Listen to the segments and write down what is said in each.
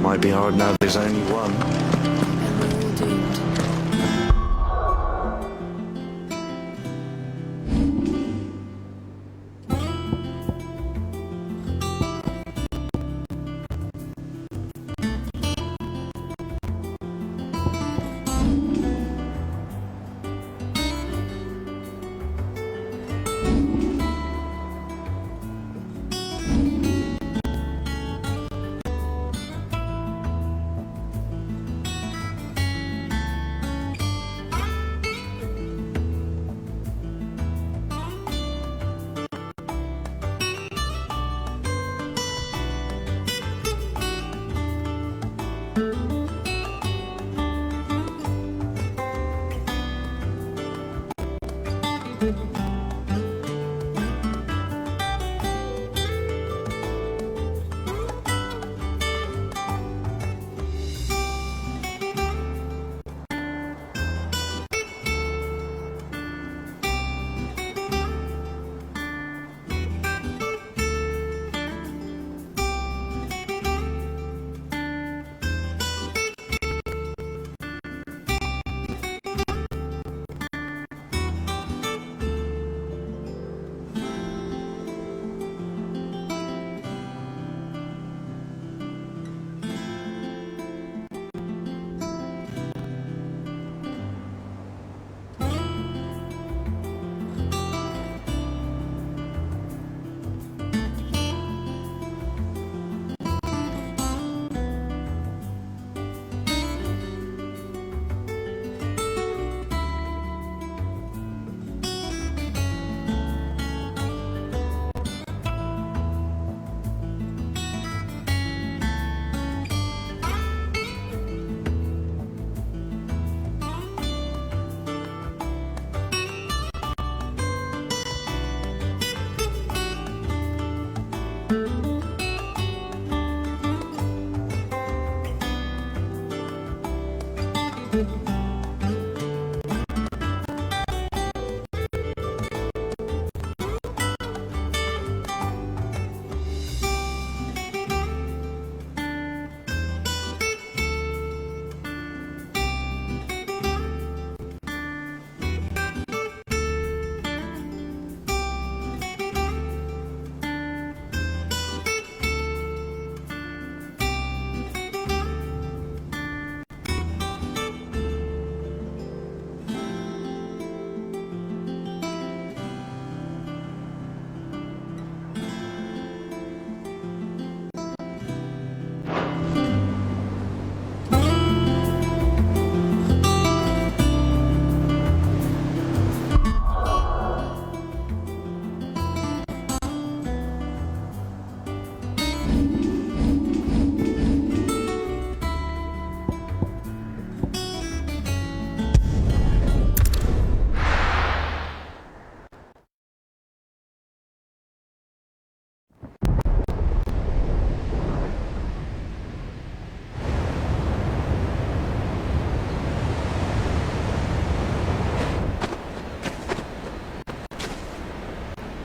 Might be hard now there's only one. And we're all doomed.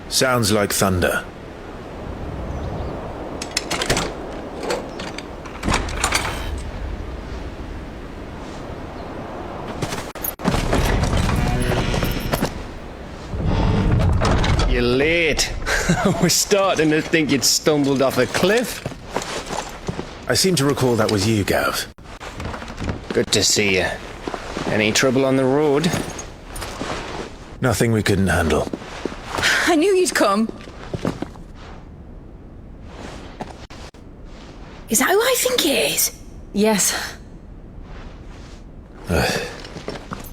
Sounds like thunder. You're late. We're starting to think you'd stumbled off a cliff. I seem to recall that was you, Gav. Good to see you. Any trouble on the road? Nothing we couldn't handle. I knew you'd come. Is that who I think it is? Yes.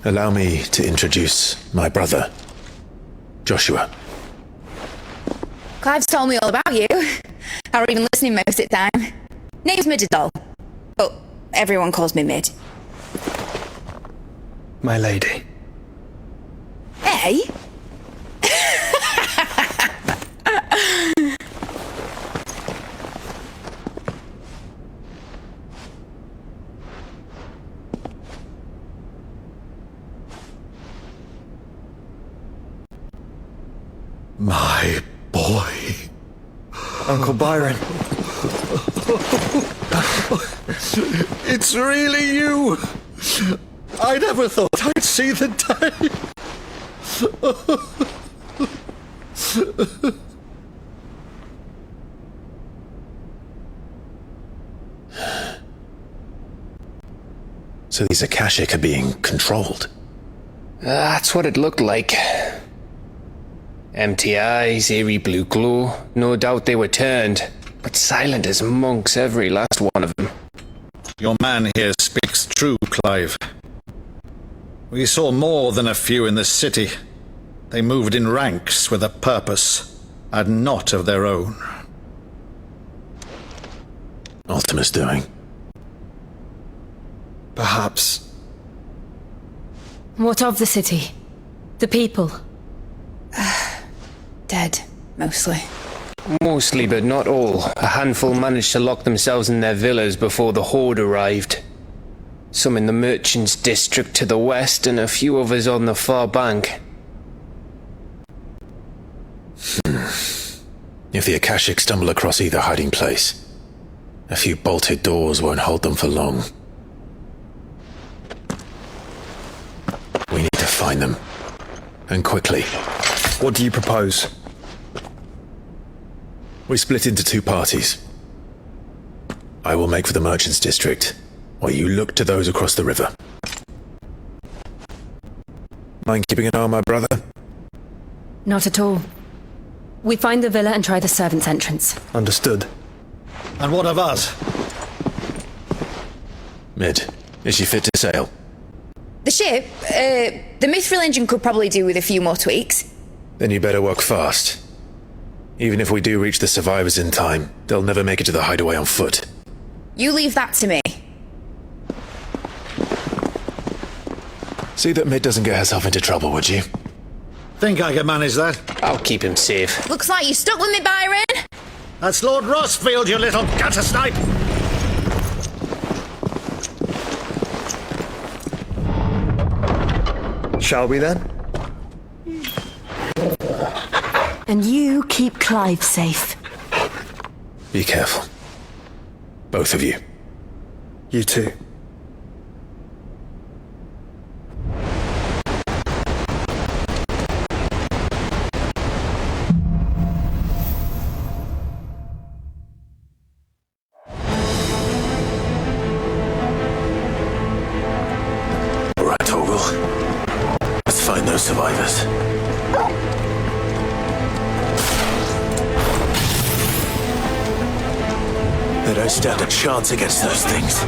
Allow me to introduce my brother, Joshua. Clive's told me all about you. Or even listening most of the time. Name's Mididol. But everyone calls me Mid. My lady. Hey? My boy. Uncle Byron. It's really you. I never thought I'd see the day. So these Akashic are being controlled. That's what it looked like. Empty eyes, eerie blue glow. No doubt they were turned, but silent as monks, every last one of them. Your man here speaks true, Clive. We saw more than a few in this city. They moved in ranks with a purpose, and not of their own. Ultima's doing. Perhaps. What of the city? The people? Dead, mostly. Mostly, but not all. A handful managed to lock themselves in their villas before the horde arrived. Some in the merchants' district to the west, and a few others on the far bank. If the Akashic stumble across either hiding place, a few bolted doors won't hold them for long. We need to find them. And quickly. What do you propose? We split into two parties. I will make for the merchants' district, while you look to those across the river. Mind keeping an eye on my brother? Not at all. We find the villa and try the servants' entrance. Understood. And what of us? Mid, is she fit to sail? The ship, the Mithril engine could probably do with a few more tweaks. Then you better work fast. Even if we do reach the survivors in time, they'll never make it to the hideaway on foot. You leave that to me. See that Mid doesn't get herself into trouble, would you? Think I can manage that? I'll keep him safe. Looks like you stuck with me, Byron. That's Lord Rossfield, you little gutter snipe! Shall we then? And you keep Clive safe. Be careful. Both of you. You too. All right, Orwell. Let's find those survivors. They don't stand a chance against those things.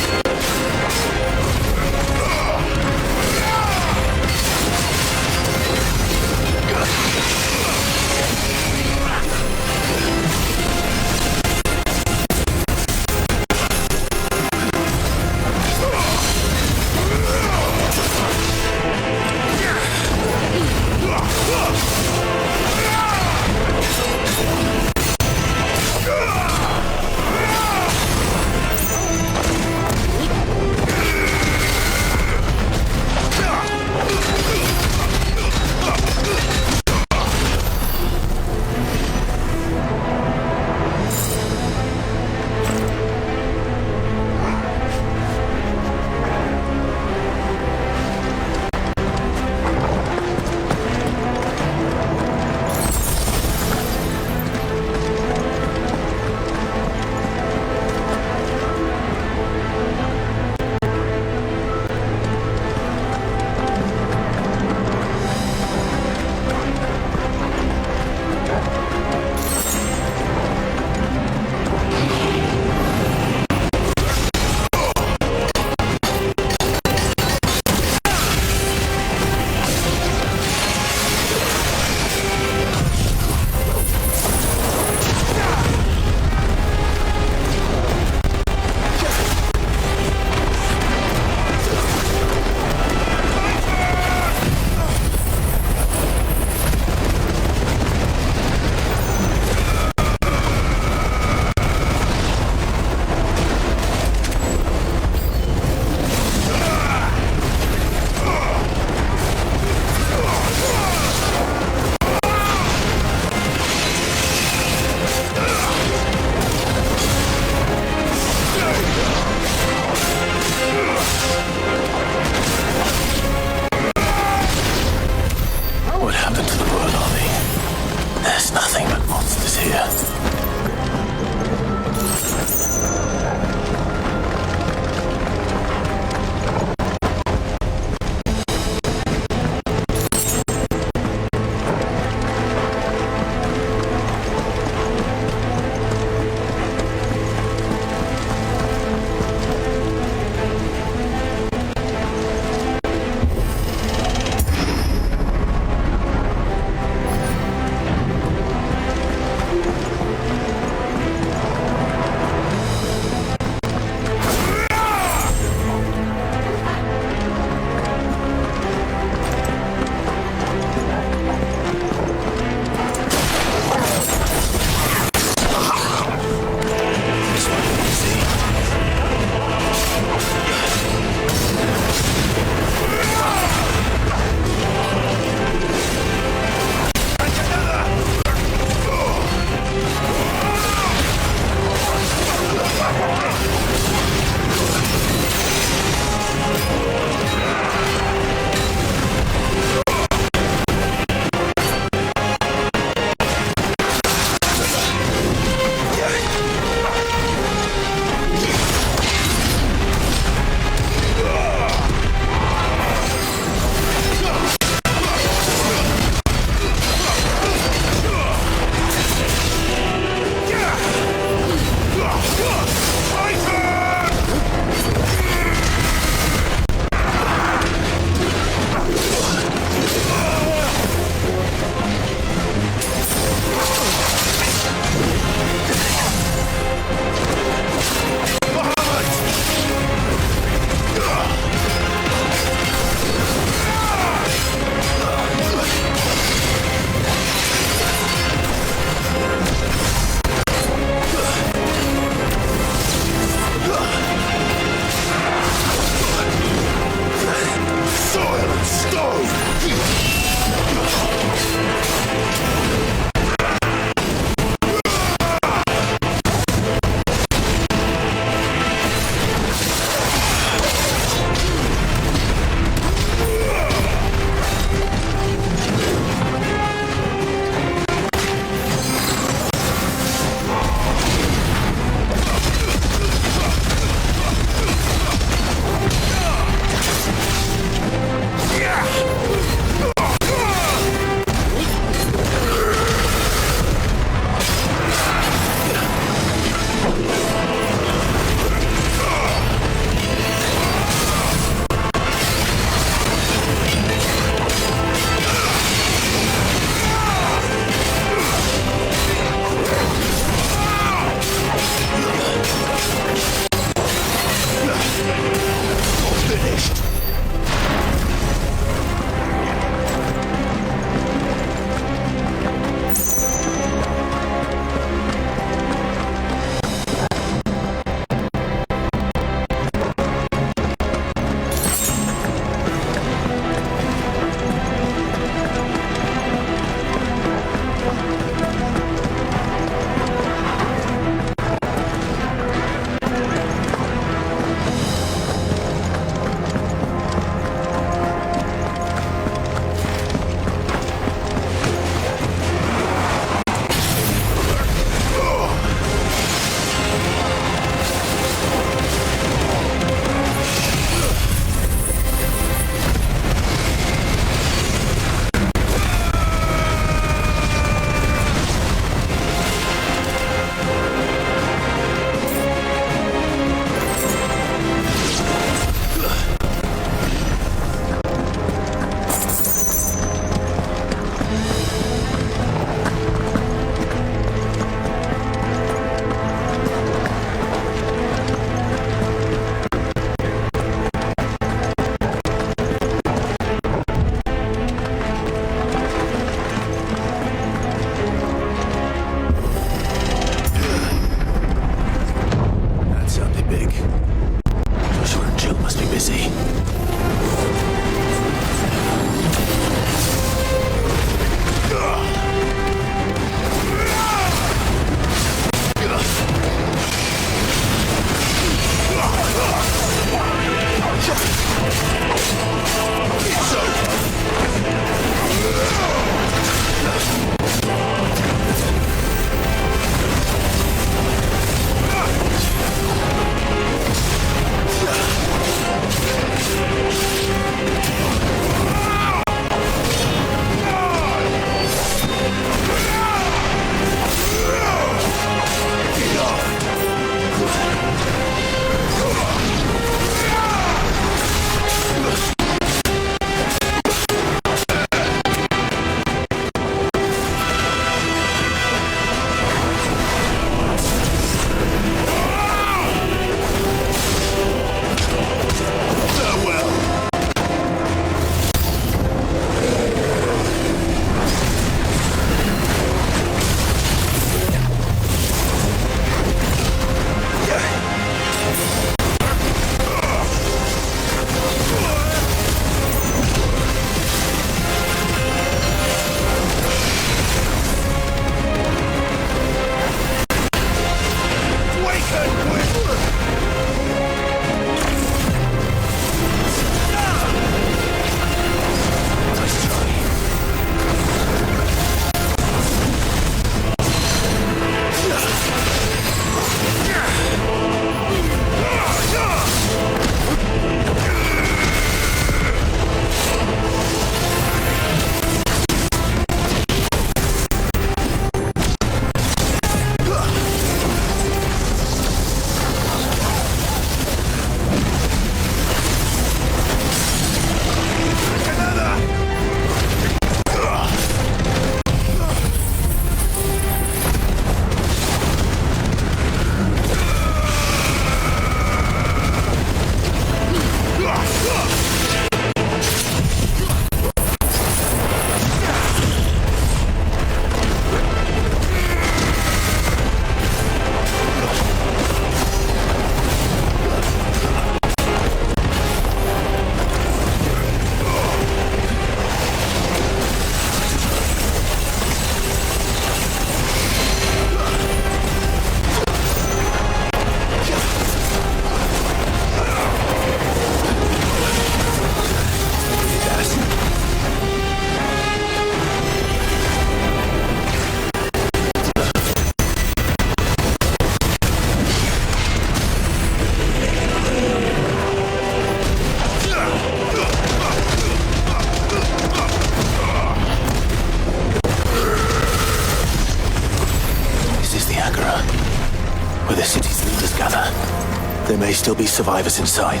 still be survivors inside.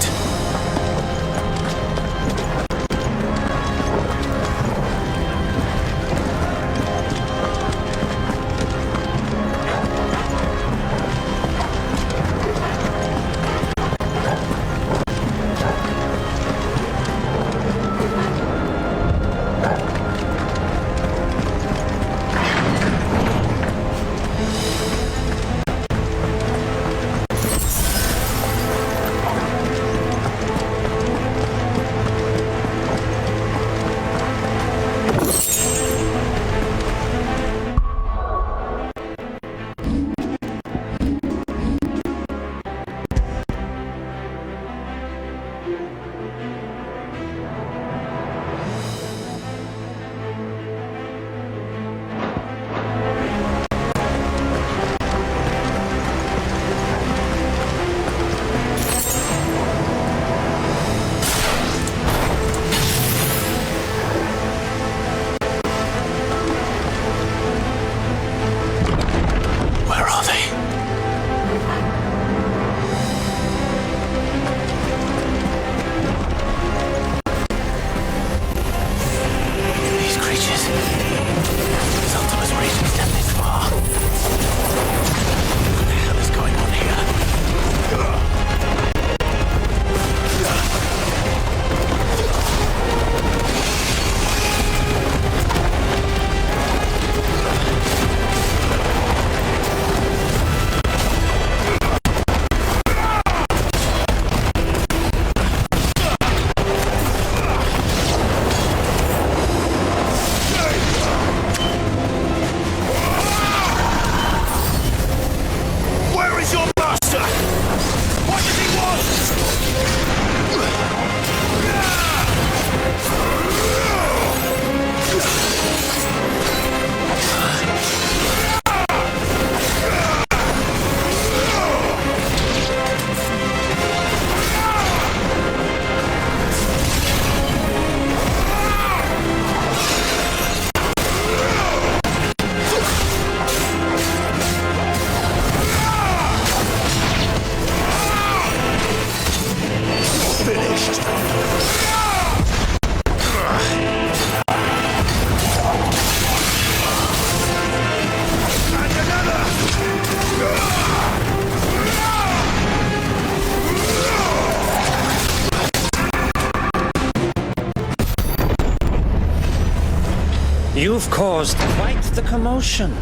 You've caused quite the commotion.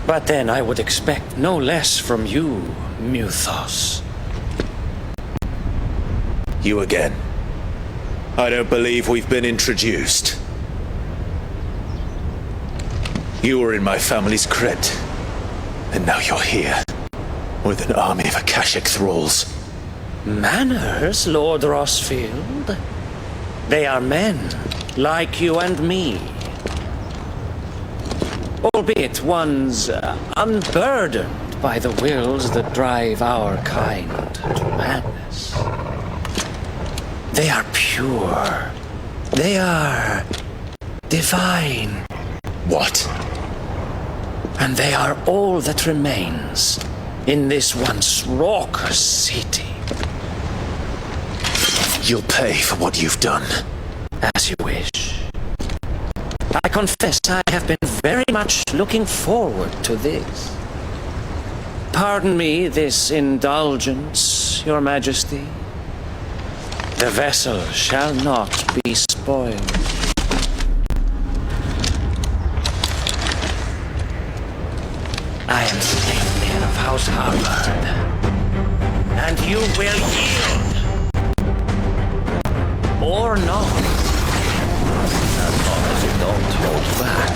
But then I would expect no less from you, Muthos. You again. I don't believe we've been introduced. You were in my family's crypt, and now you're here, with an army of Akashic thralls. Manners, Lord Rossfield? They are men, like you and me. Albeit ones unburdened by the wills that drive our kind to madness. They are pure. They are divine. What? And they are all that remains in this once raucous city. You'll pay for what you've done. As you wish. I confess I have been very much looking forward to this. Pardon me this indulgence, Your Majesty. The vessel shall not be spoiled. I am Stately of House Harvard, and you will yield. Or not. As long as you don't hold back.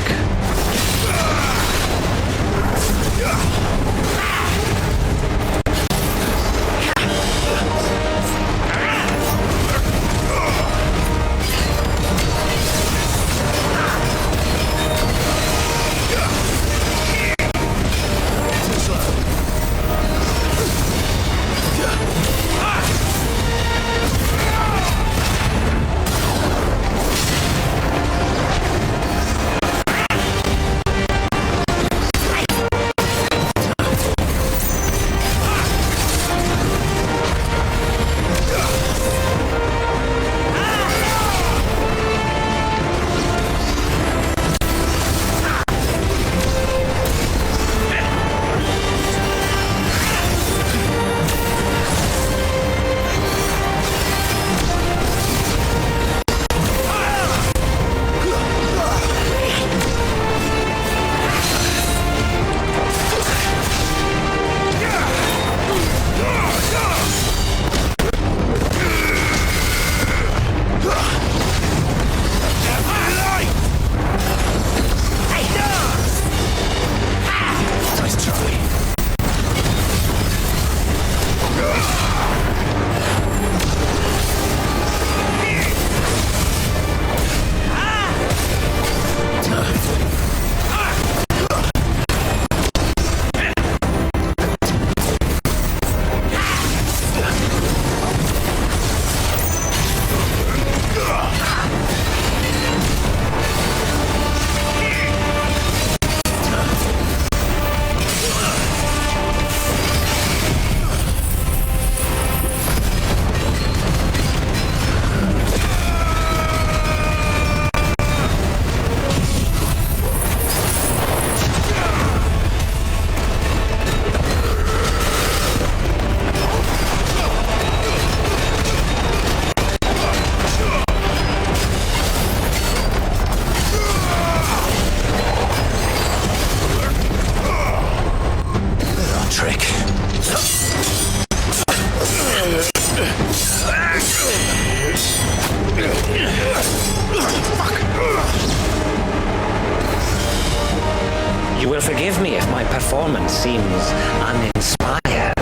will forgive me if my performance seems uninspired.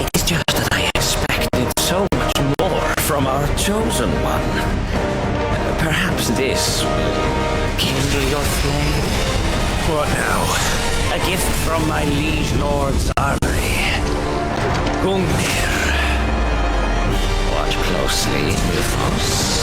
It is just that I expected so much more from our chosen one. Perhaps this will kindle your flame? What now? A gift from my liege lord's armory. Gungnir. Watch closely, Nilfos.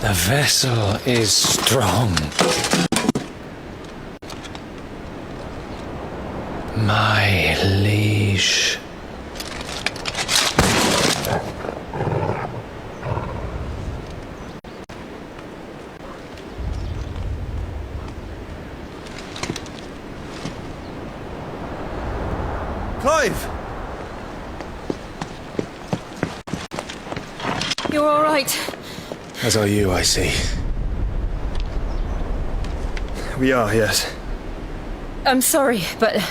The vessel is strong. My liege. Clive! You're all right. As are you, I see. We are, yes. I'm sorry, but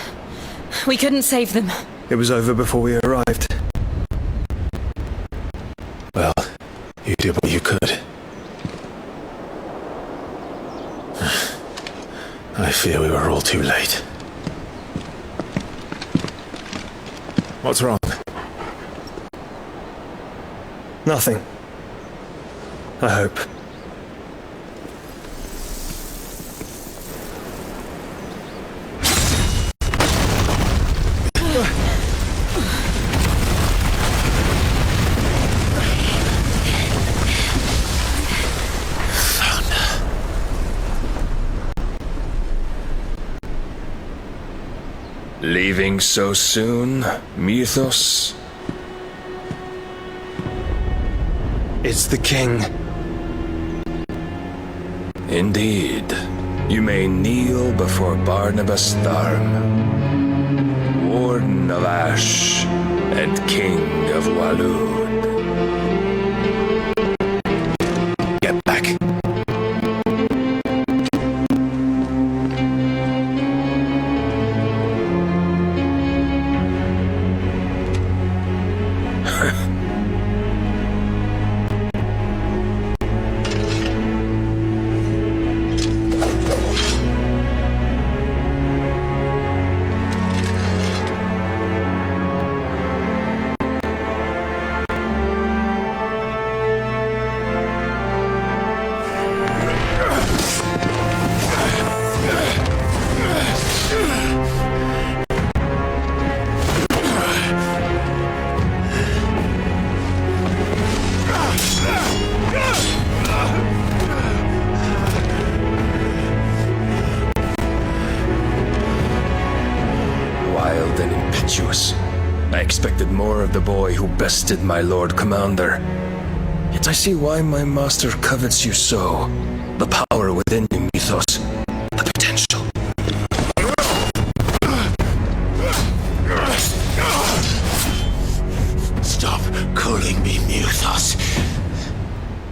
we couldn't save them. It was over before we arrived. Well, you did what you could. I fear we were all too late. What's wrong? Nothing. I hope. Leaving so soon, Mythos? It's the king. Indeed. You may kneel before Barnabas Tharm, Warden of Ash and King of Walud. Get back. Wild and impetuous. I expected more of the boy who bested my Lord Commander. Yet I see why my master covets you so. The power within you, Mythos. The potential. Stop calling me Mythos.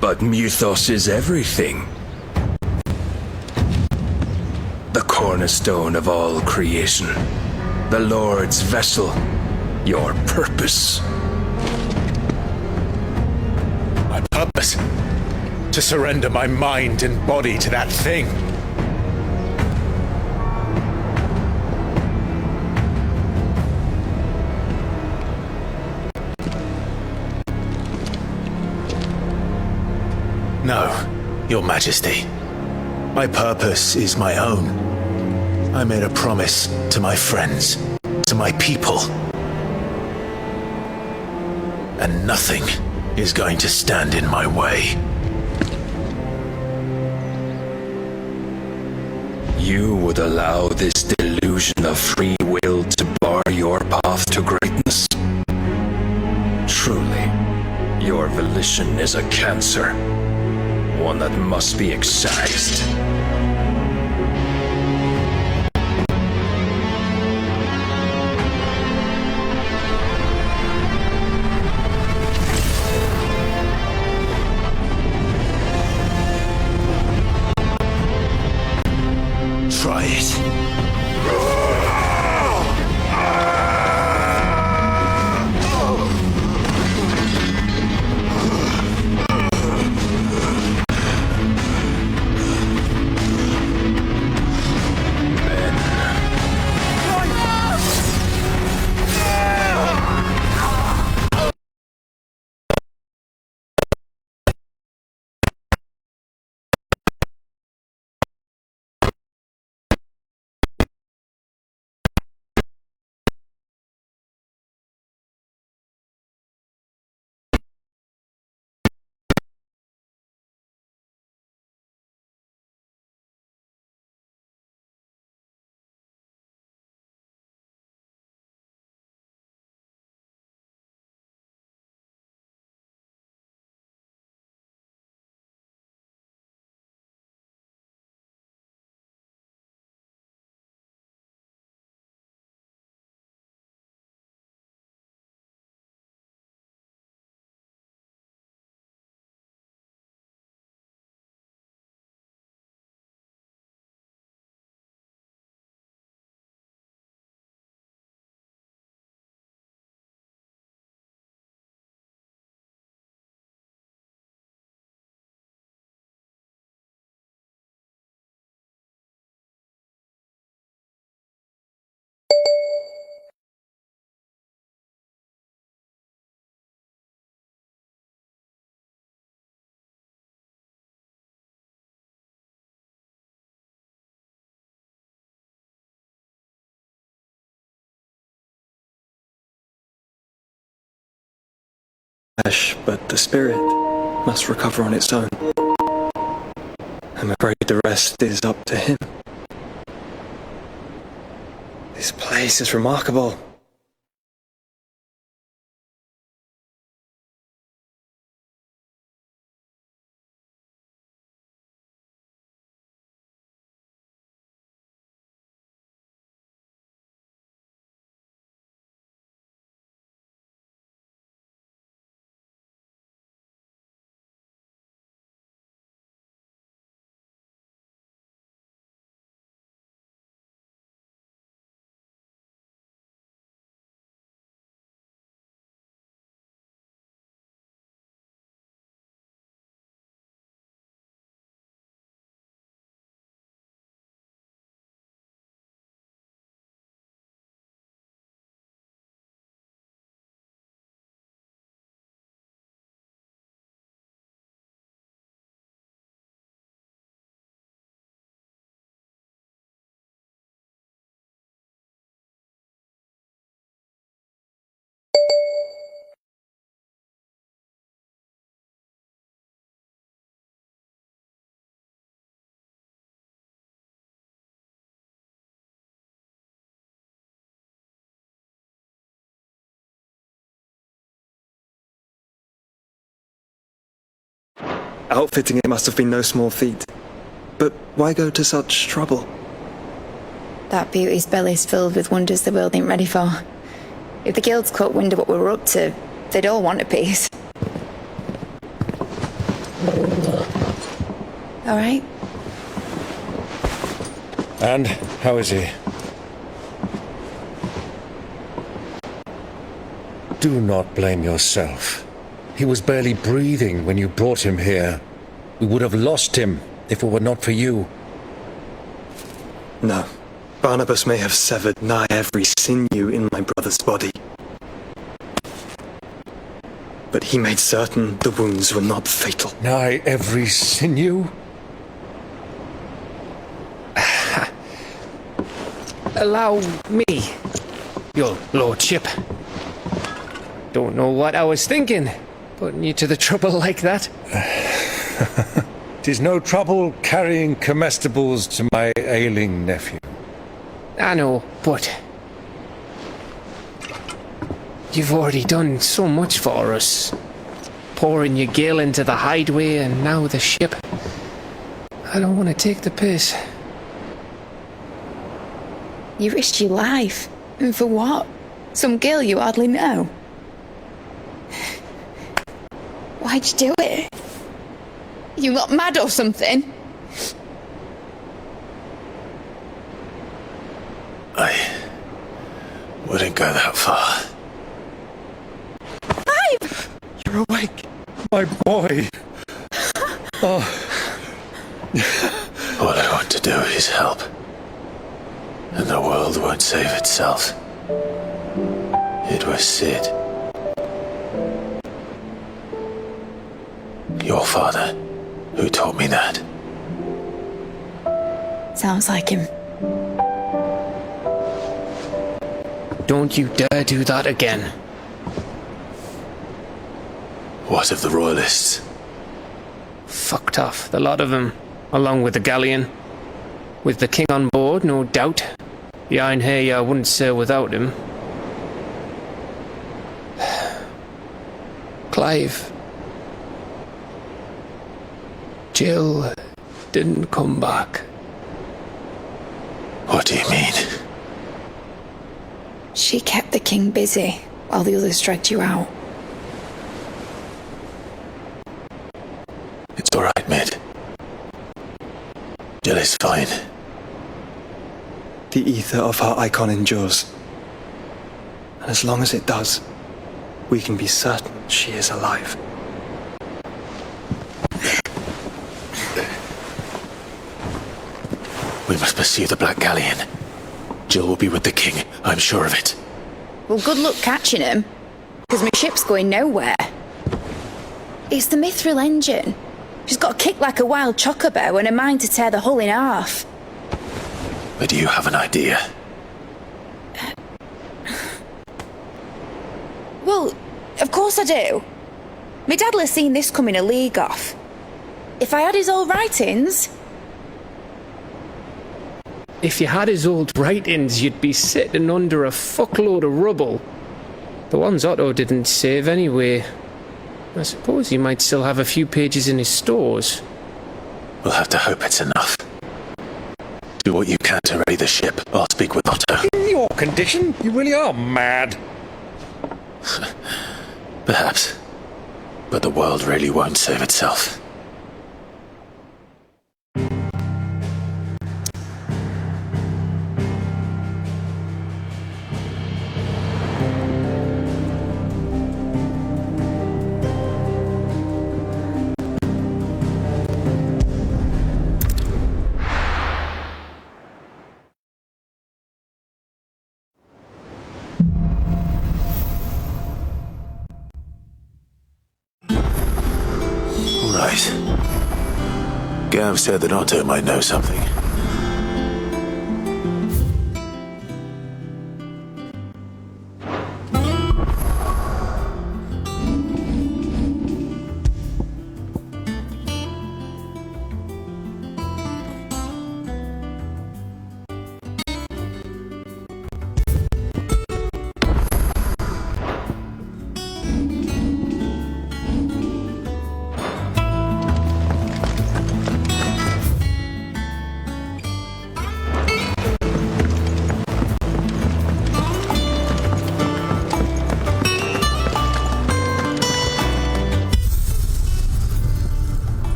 But Mythos is everything. The cornerstone of all creation. The Lord's vessel. Your purpose. My purpose? To surrender my mind and body to that thing. No, Your Majesty. My purpose is my own. I made a promise to my friends, to my people. And nothing is going to stand in my way. You would allow this delusion of free will to bar your path to greatness? Truly, your volition is a cancer, one that must be excised. Try it. flesh, but the spirit must recover on its own. I'm afraid the rest is up to him. This place is remarkable. Outfitting it must have been no small feat. But why go to such trouble? That beauty's belly's filled with wonders the world ain't ready for. If the guilds caught wind of what we were up to, they'd all want a piece. All right? And how is he? Do not blame yourself. He was barely breathing when you brought him here. We would have lost him if it were not for you. No. Barnabas may have severed nigh every sinew in my brother's body. But he made certain the wounds were not fatal. Nigh every sinew? Allow me, your lordship. Don't know what I was thinking, putting you to the trouble like that. 'Tis no trouble carrying comestibles to my ailing nephew. I know, but you've already done so much for us. Pouring your gale into the hideaway and now the ship. I don't want to take the piss. You risked your life. And for what? Some girl you hardly know. Why'd you do it? You got mad or something? I wouldn't go that far. You're awake, my boy. Oh. All I want to do is help. And the world won't save itself. It was Sid. Your father, who taught me that. Sounds like him. Don't you dare do that again. What of the Royalists? Fucked off, the lot of them, along with the galleon. With the king on board, no doubt. The Iron Hair wouldn't sail without him. Clive. Jill didn't come back. What do you mean? She kept the king busy while the others dragged you out. It's all right, Mid. Jill is fine. The ether of her icon endures. And as long as it does, we can be certain she is alive. We must pursue the Black Galleon. Jill will be with the king, I'm sure of it. Well, good luck catching him, because my ship's going nowhere. It's the Mithril engine. She's got a kick like a wild chocobo and a mind to tear the hull in half. But do you have an idea? Well, of course I do. My dad'll have seen this coming a league off. If I had his old writings... If you had his old writings, you'd be sitting under a fuckload of rubble. The ones Otto didn't save anyway. I suppose he might still have a few pages in his stores. We'll have to hope it's enough. Do what you can to ready the ship. I'll speak with Otto. In your condition, you really are mad. Perhaps. But the world really won't save itself. Right. Gav said that Otto might know something.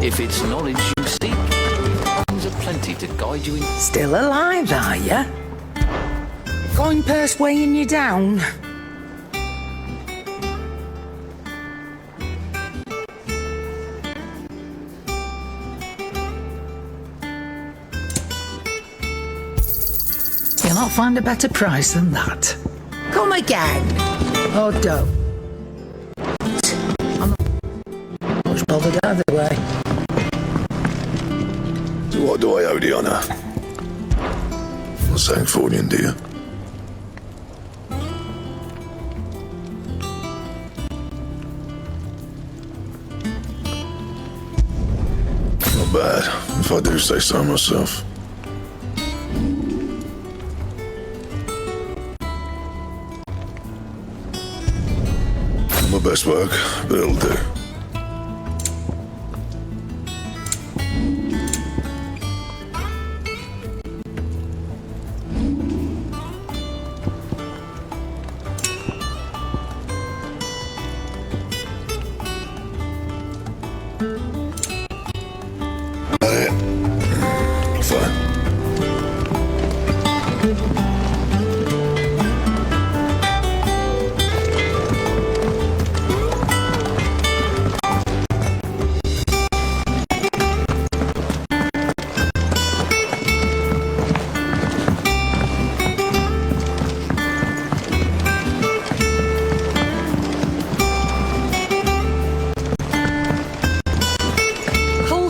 If it's knowledge you seek, options are plenty to guide you in. Still alive, are ya? Coin purse weighing you down? You'll not find a better price than that. Come again. Oh, don't. I'm not much bothered either way. So what do I owe the honour? Not saying Fordian, do you? Not bad, if I do say so myself. My best work, but it'll do.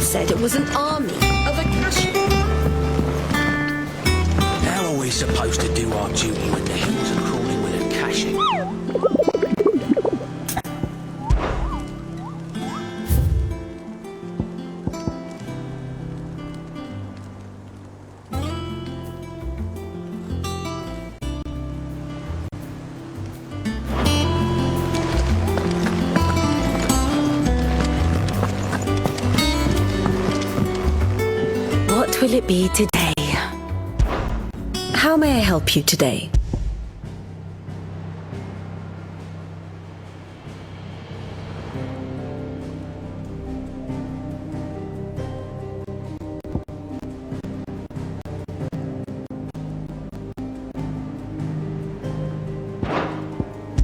Said it was an army of a cash. How are we supposed to do our duty when the hills are crawling with a caching? What will it be today? How may I help you today?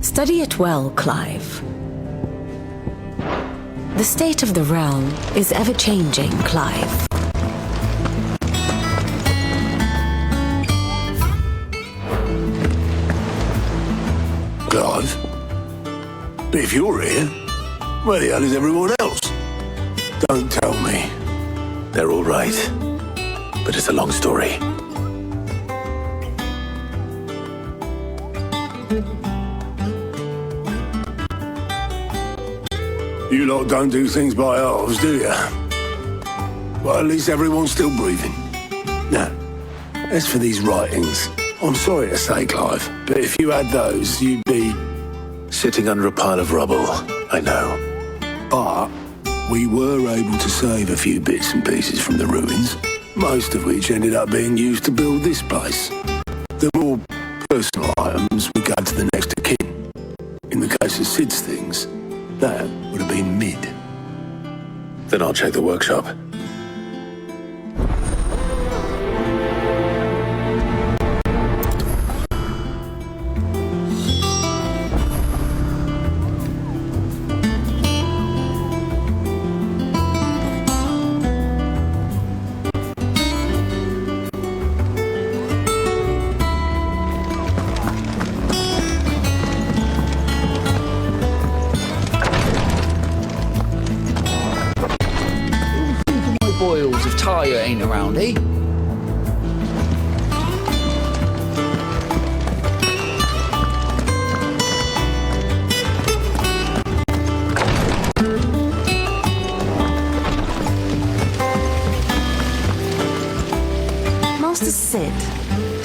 Study it well, Clive. The state of the realm is ever-changing, Clive. Clive? But if you're here, where the hell is everyone else? Don't tell me. They're all right. But it's a long story. You lot don't do things by halves, do you? Well, at least everyone's still breathing. Now, as for these writings, I'm sorry to say, Clive, but if you had those, you'd be... Sitting under a pile of rubble, I know. But we were able to save a few bits and pieces from the ruins, most of which ended up being used to build this place. The more personal items would go to the next of kin. In the case of Sid's things, that would have been mid. Then I'll check the workshop. Boils if Tyre ain't around, eh? Master Sid,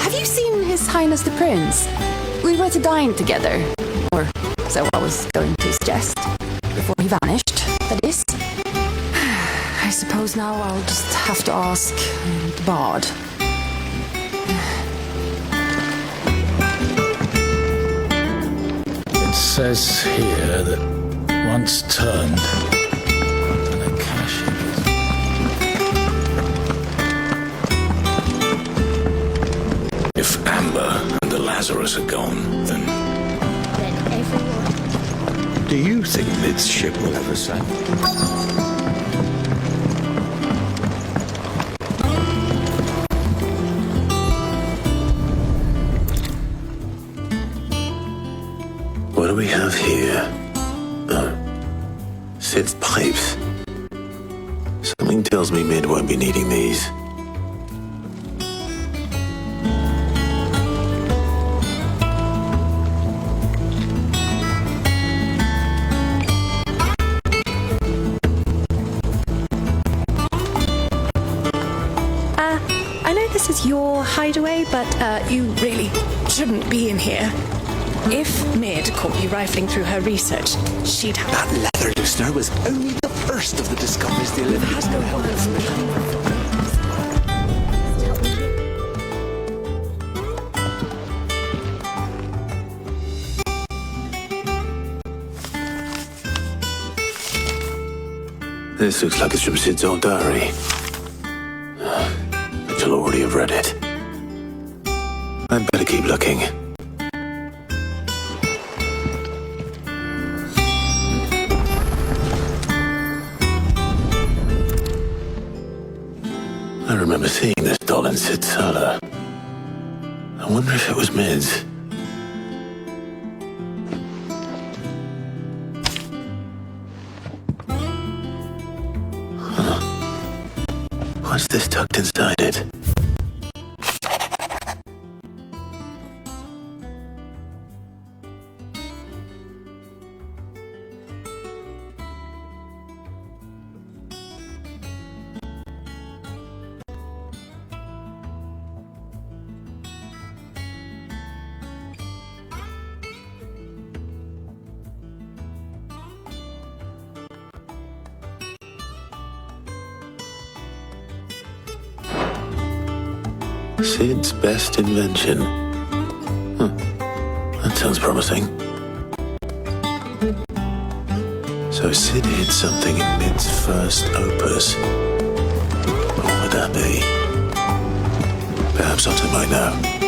have you seen His Highness the Prince? We were to dine together, or so I was going to suggest, before he vanished, that is. I suppose now I'll just have to ask the bard. It says here that once turned, and a cache If Amber and the Lazarus are gone, then everyone... Do you think Mid's ship will ever sail? What do we have here? Oh, Sid's pipes. Something tells me Mid won't be needing these. I know this is your hideaway, but you really shouldn't be in here. If Mid caught you rifling through her research, she'd have... That leather listener was only the first of the discoveries the Elite has no help This looks like it's from Sid's old diary. But you'll already have read it. I'd better keep looking. I remember seeing this doll in Sid's cellar. I wonder if it was Mid's. Huh. What's this tucked inside it? Sid's best invention. Huh. That sounds promising. So Sid hid something in Mid's first opus. What would that be? Perhaps Otto might know.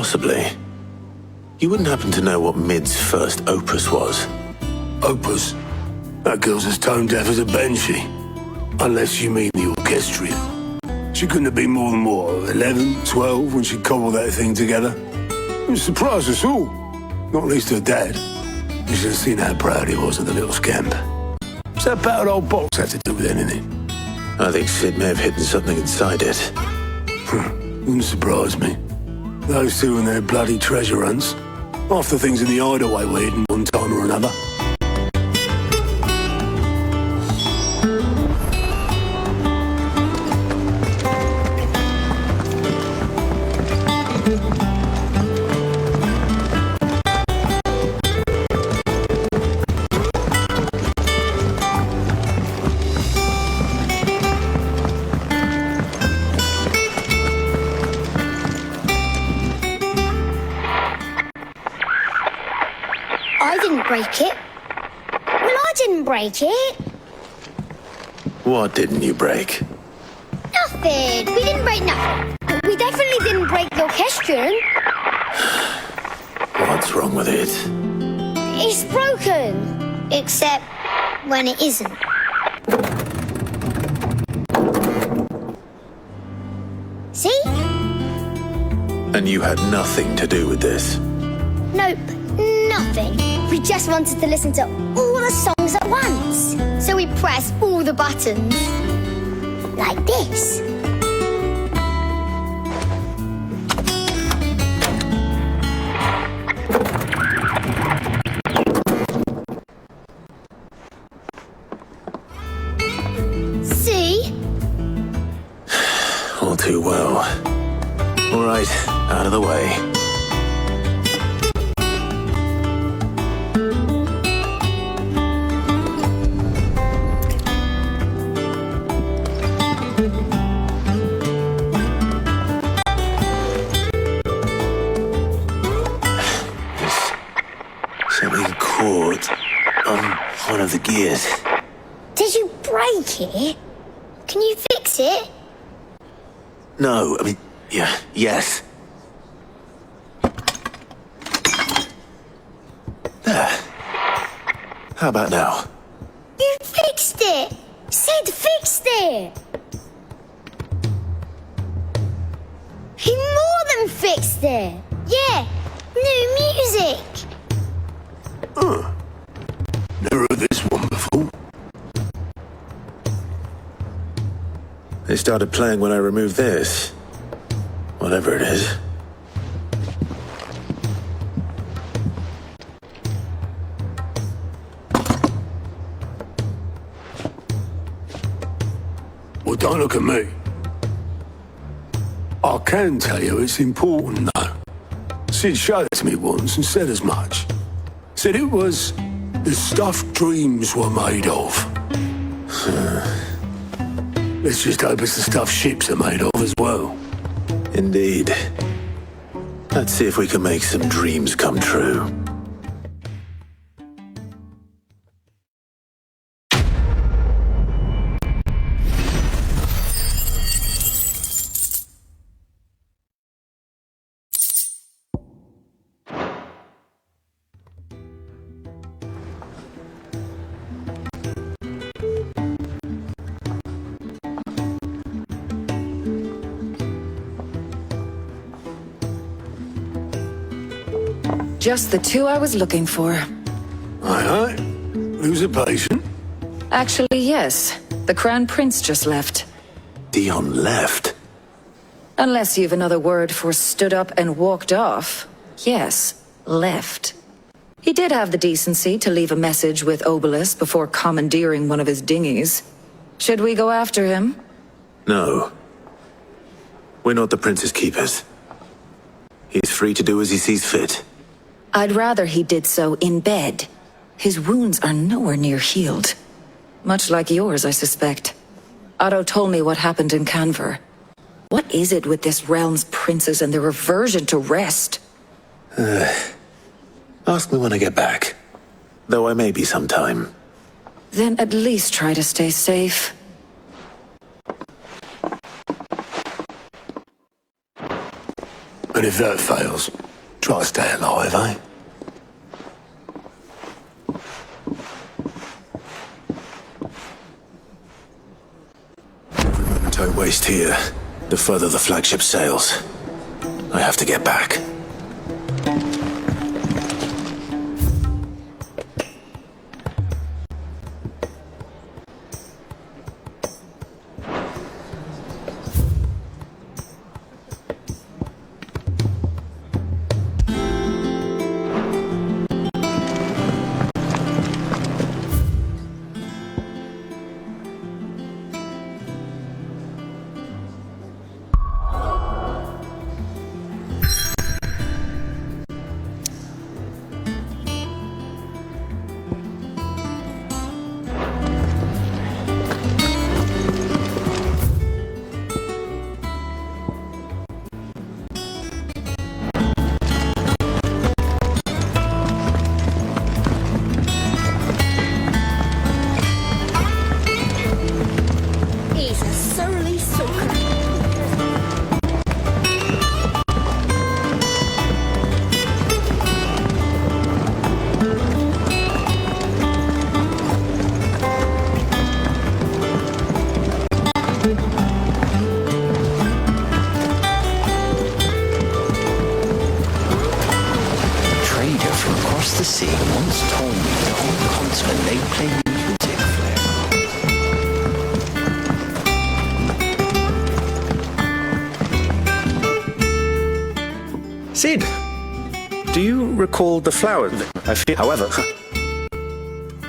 Possibly. You wouldn't happen to know what Mid's first opus was? Opus? That girl's as tone deaf as a banshee. Unless you mean the orchestrion. She couldn't have been more than, what, 11, 12 when she cobbled that thing together? It surprised us all. Not least her dad. You should have seen how proud he was of the little scamp. What's that battered old box had to do with anything? I think Sid may have hidden something inside it. Wouldn't surprise me. Those two and their bloody treasure hunts. Half the things in the hideaway were hidden one time or another. Break it. Well, I didn't break it. What didn't you break? Nothing. We didn't break nothing. But we definitely didn't break the orchestrion. What's wrong with it? It's broken. Except when it isn't. See? And you had nothing to do with this? Nope. Nothing. We just wanted to listen to all the songs at once. So we pressed all the buttons. Like this. See? All too well. All right, out of the way. One of the gears. Did you break it? Can you fix it? No, I mean, yes. There. How about now? You fixed it! Sid fixed it! He more than fixed it! Yeah, new music! Never heard this one before. They started playing when I removed this. Whatever it is. Well, don't look at me. I can tell you it's important, though. Sid showed it to me once and said as much. Said it was the stuff dreams were made of. Let's just hope it's the stuff ships are made of as well. Indeed. Let's see if we can make some dreams come true. Just the two I was looking for. Aye. Who's a patient? Actually, yes. The Crown Prince just left. Dion left? Unless you've another word for stood up and walked off. Yes, left. He did have the decency to leave a message with Obelisk before commandeering one of his dinghies. Should we go after him? No. We're not the Prince's keepers. He's free to do as he sees fit. I'd rather he did so in bed. His wounds are nowhere near healed. Much like yours, I suspect. Otto told me what happened in Canver. What is it with this realm's princes and their aversion to rest? Ask me when I get back. Though I may be sometime. Then at least try to stay safe. But if that fails, try to stay alive, eh? Every moment I waste here, the further the flagship sails. I have to get back. Sid, do you recall the flower? I feel, however,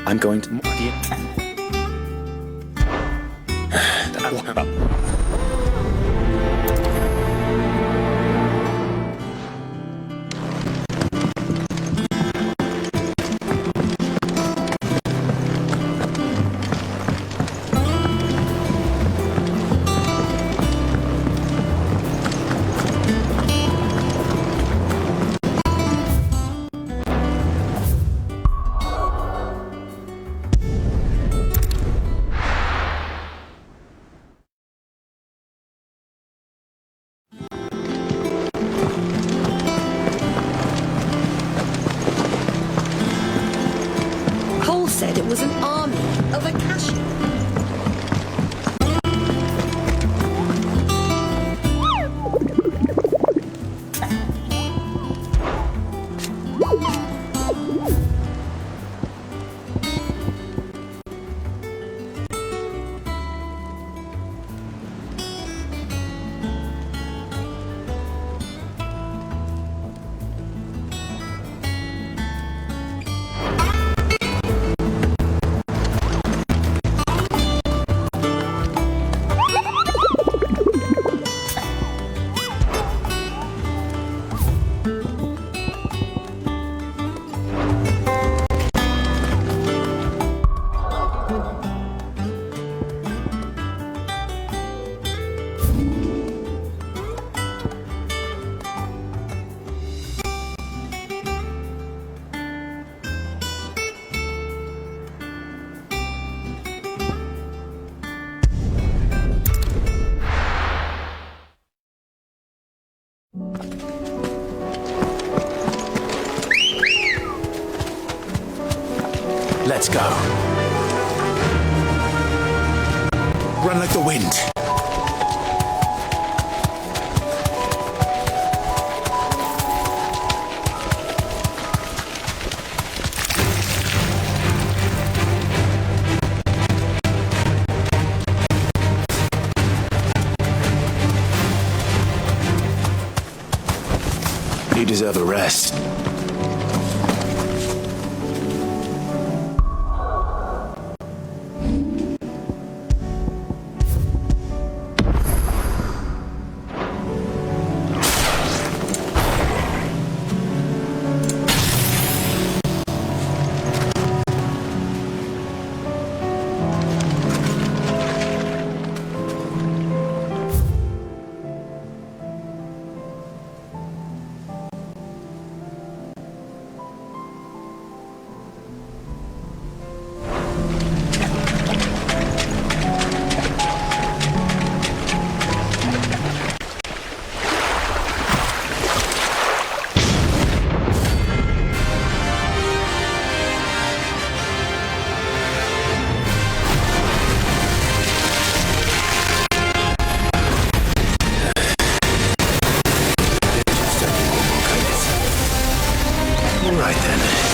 I'm going to. Said it was an army of Acacia. Let's go. Run like the wind. You deserve a rest. All right then.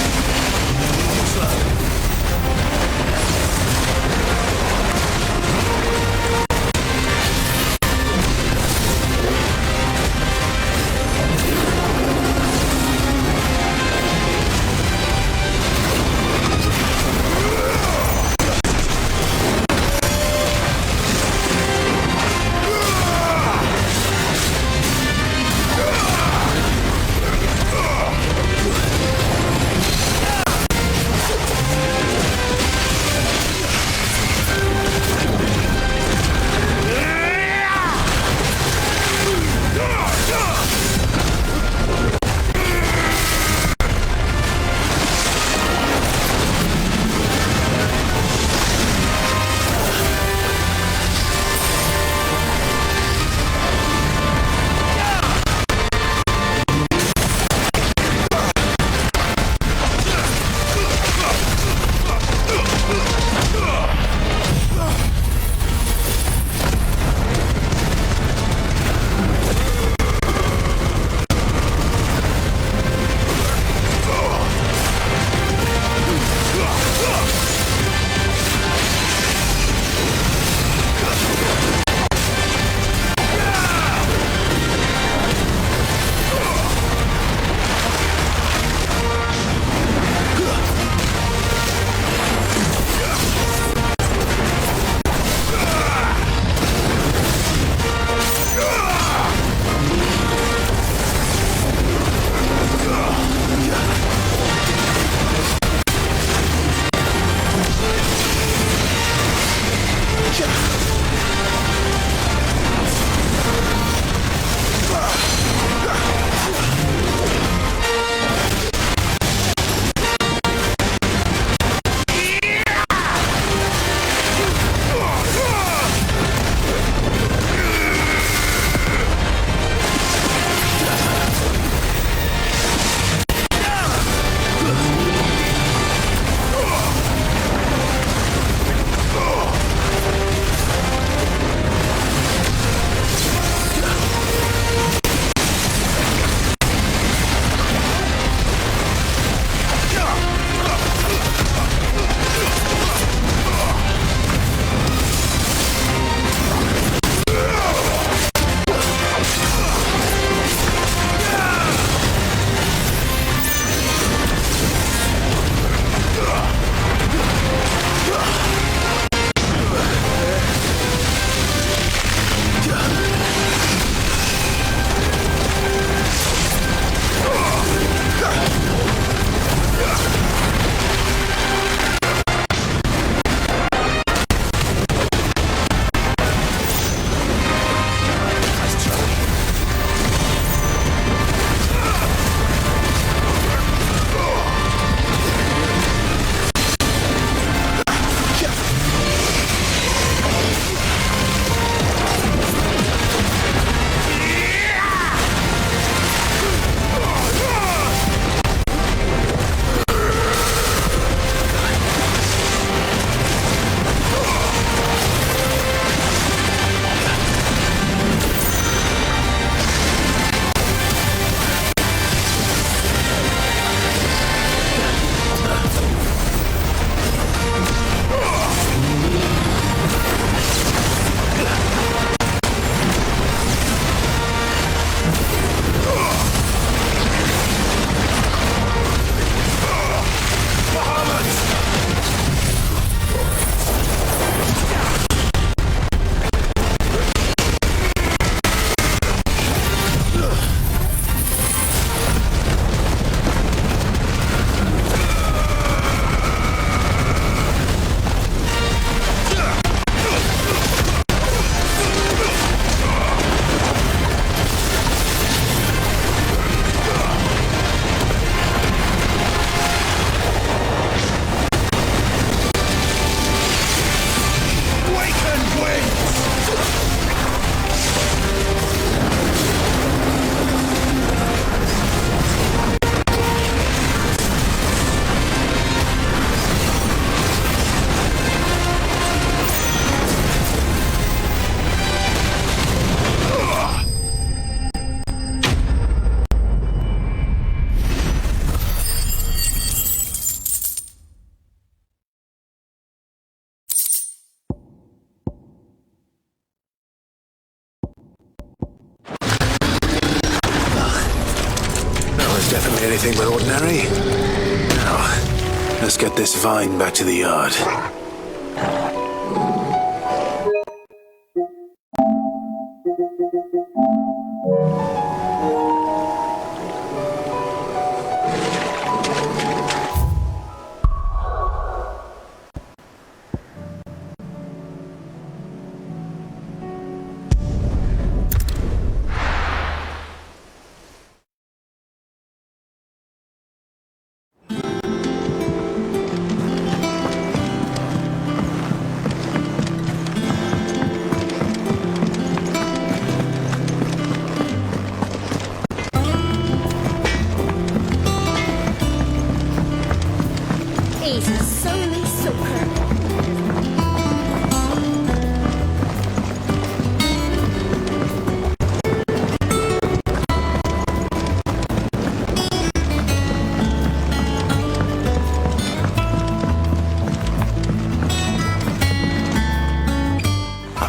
definitely anything but ordinary. Now, let's get this vine back to the yard.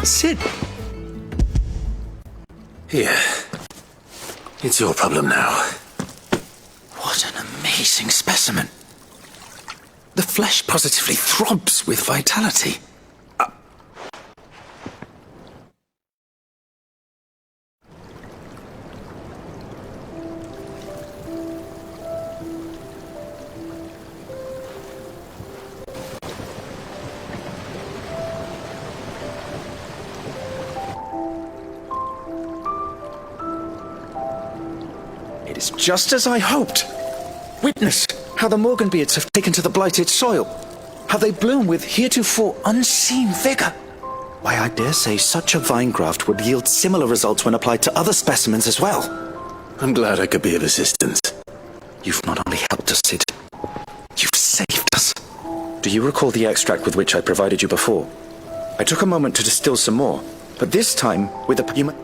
Sid! Here. It's your problem now. What an amazing specimen. The flesh positively throbs with vitality. It is just as I hoped. Witness how the Morganbeards have taken to the blighted soil. How they bloom with heretofore unseen vigor. Why, I dare say such a vine graft would yield similar results when applied to other specimens as well. I'm glad I could be of assistance. You've not only helped us, Sid, you've saved us. Do you recall the extract with which I provided you before? I took a moment to distill some more, but this time with a human...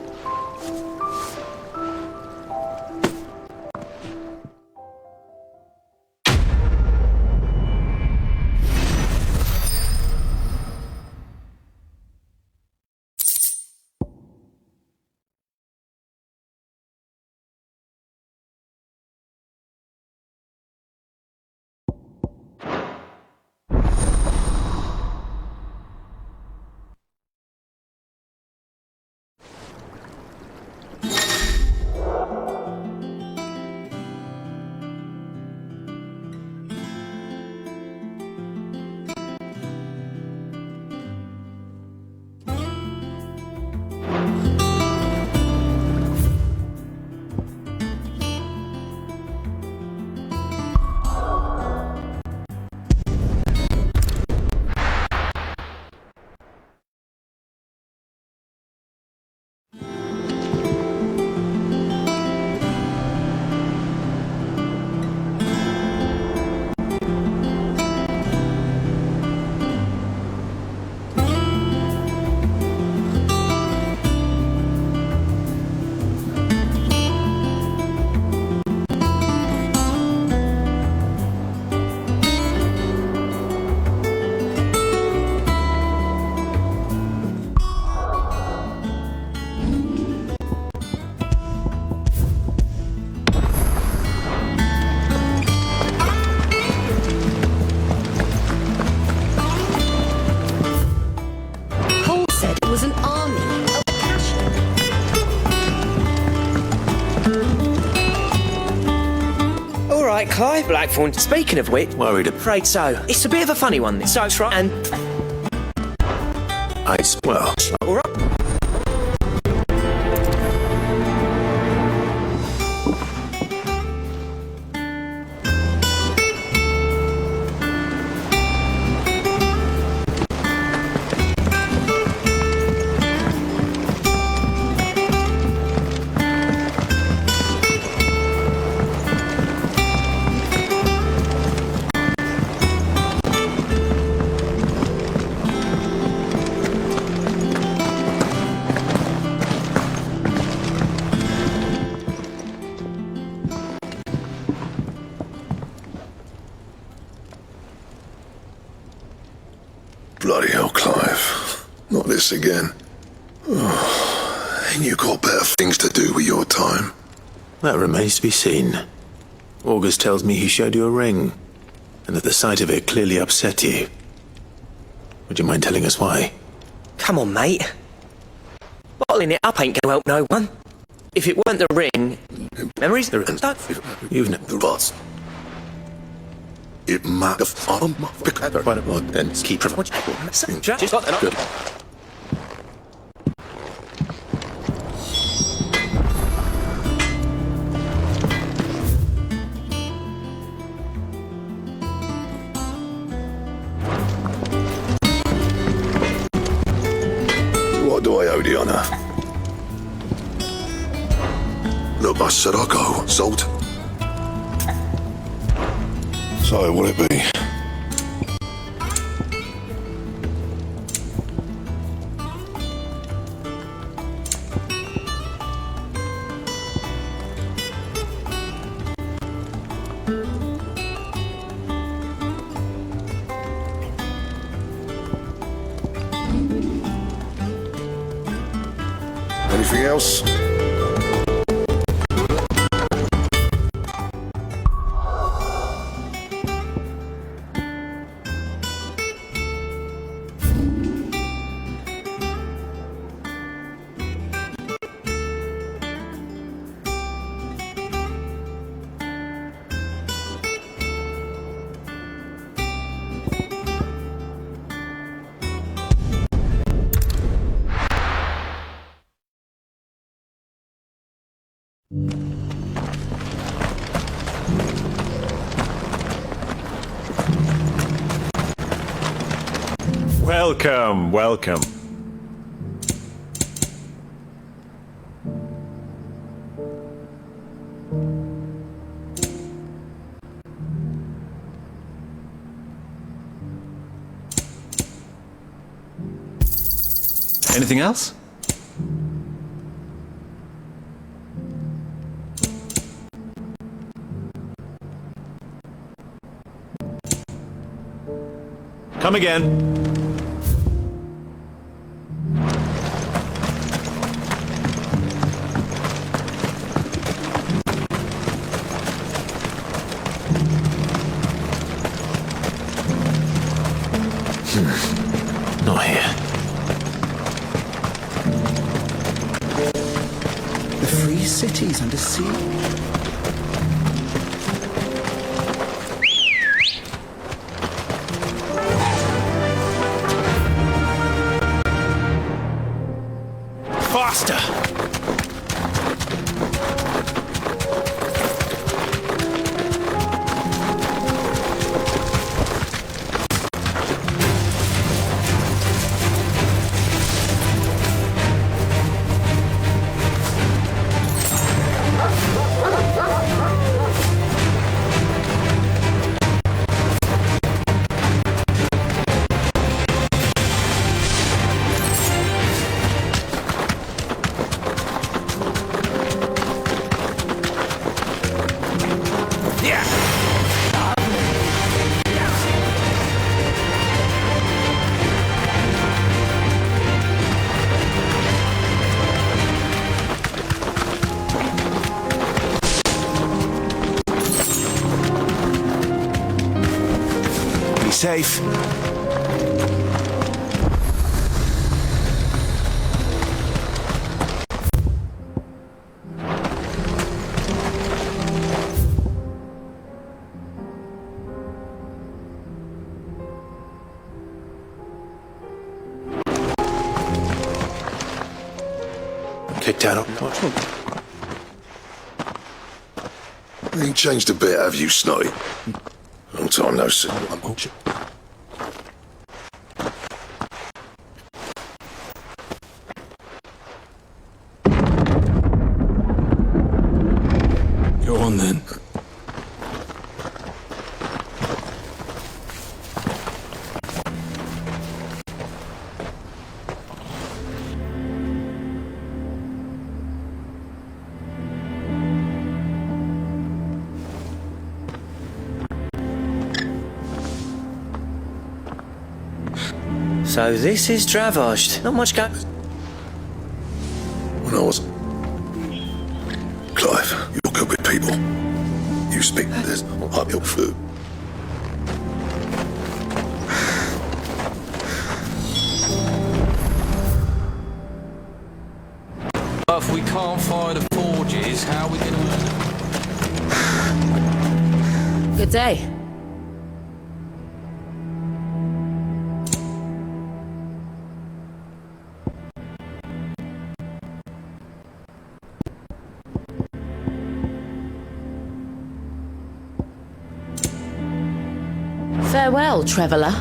Clive Blackthorn. Speaking of which, worried. Afraid so. It's a bit of a funny one. So it's right, and well. All right. Bloody hell, Clive. Not this again. Oh, ain't you got better things to do with your time? That remains to be seen. August tells me he showed you a ring, and that the sight of it clearly upset you. Would you mind telling us why? Come on, mate. Bottling it up ain't gonna help no one. If it weren't the ring... Memories? You've never lost. It might have fallen. Then keep from... Just got that. Good. What do I owe the honour? The bus said I go, Salt. So, will it be? Anything else? Welcome, welcome. Anything else? Come again. Not here. The free cities under sea. Faster! Safe. Kicked out of You ain't changed a bit, have you, Snotty? Long time no see. Go on then. So this is Dravaged. Not much going. When I was... Clive, you're good with people. You speak me. There's no your food. If we can't fire the forges, how are we going to earn it? Good day. Farewell, traveller.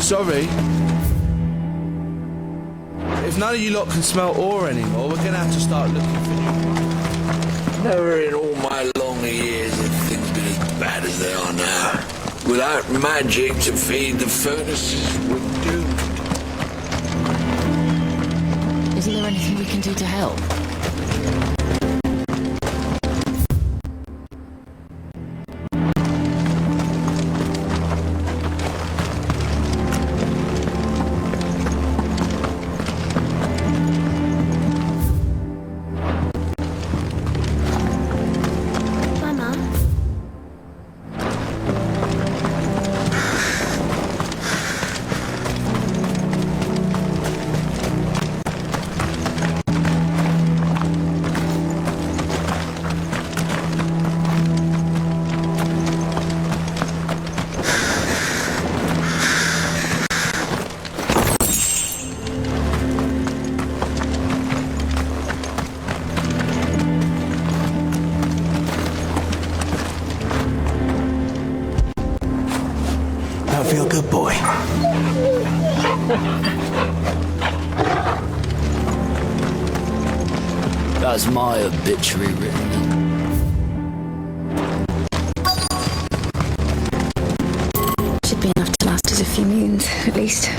Sorry. If none of you lot can smell ore anymore, we're gonna have to start looking for new. Never in all my long years have things been as bad as they are now. Without magic to feed the furnaces, we're doomed. Isn't there anything we can do to help? Feel good, boy. That's my obituary written in. Should be enough to last us a few moons, at least.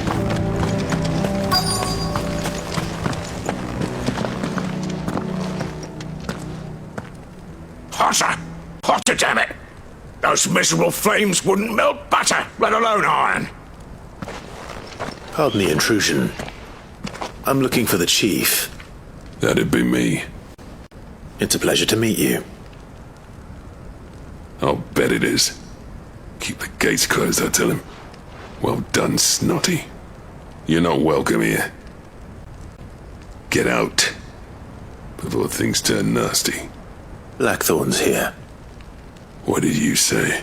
Hotter! Hotter, damn it! Those miserable flames wouldn't melt butter, let alone iron. Pardon the intrusion. I'm looking for the chief. That'd be me. It's a pleasure to meet you. I'll bet it is. Keep the gates closed, I tell him. Well done, Snotty. You're not welcome here. Get out before things turn nasty. Blackthorn's here. What did you say?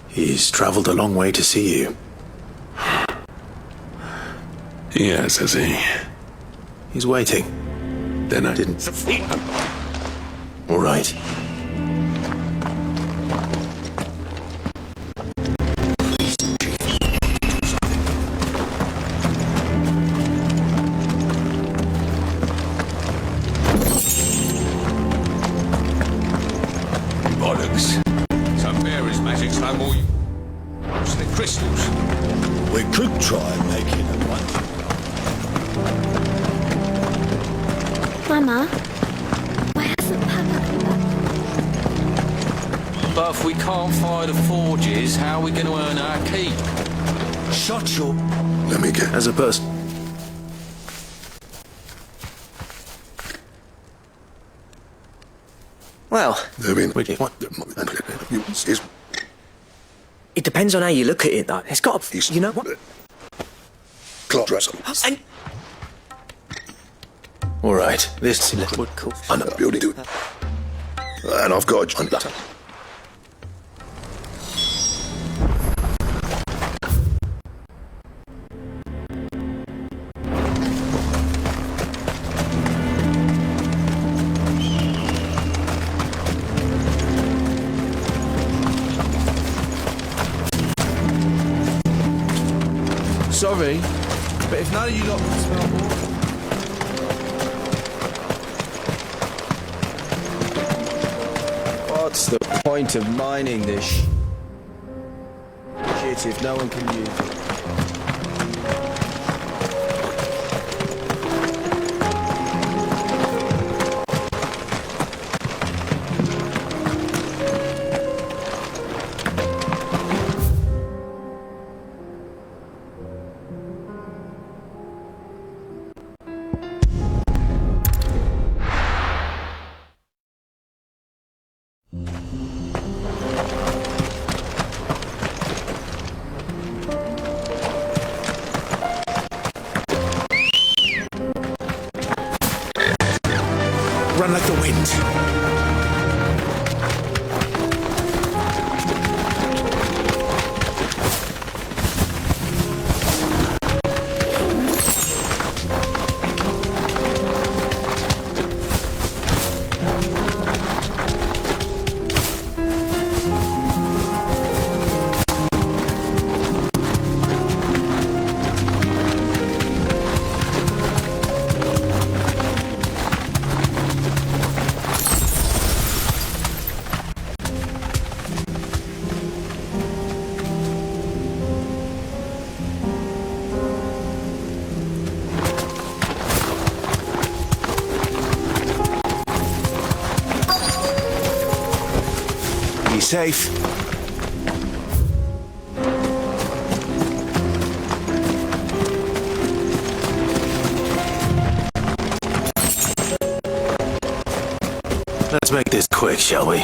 He's traveled a long way to see you. He has he? He's waiting. Then I didn't. All right. Bollocks. Some bearer's magic's no more use than crystals. We could try making a one. Mama, why hasn't Papa come back? But if we can't fire the forges, how are we going to earn our keep? Shut your... Let me get... As a person... Well, it depends on how you look at it, though. It's got to, you know. And all right, this little cool. I know building do, and I've got a job. Sorry, but if none of you lot can smell more... What's the point of mining this shit if no one can use it. Run like the wind. Be safe. Let's make this quick, shall we?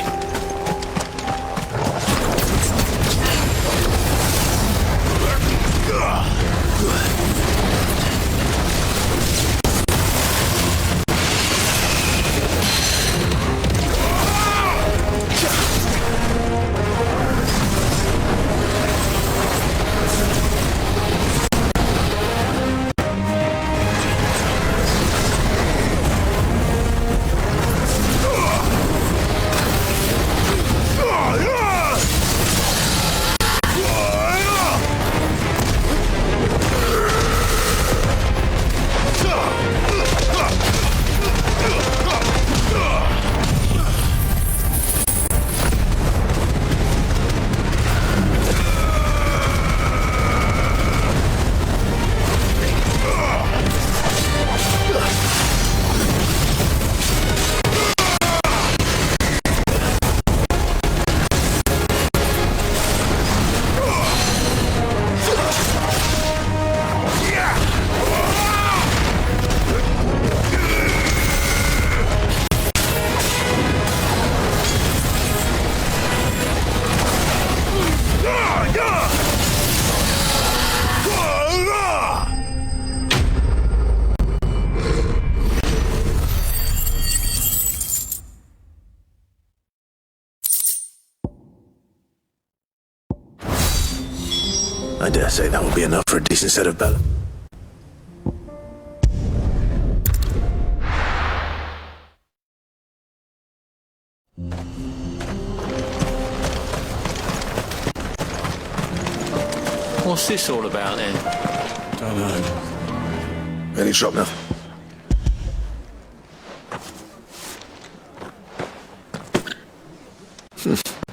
I dare say that will be enough for a decent set of balance. What's this all about then? Don't know. Really drop nothing.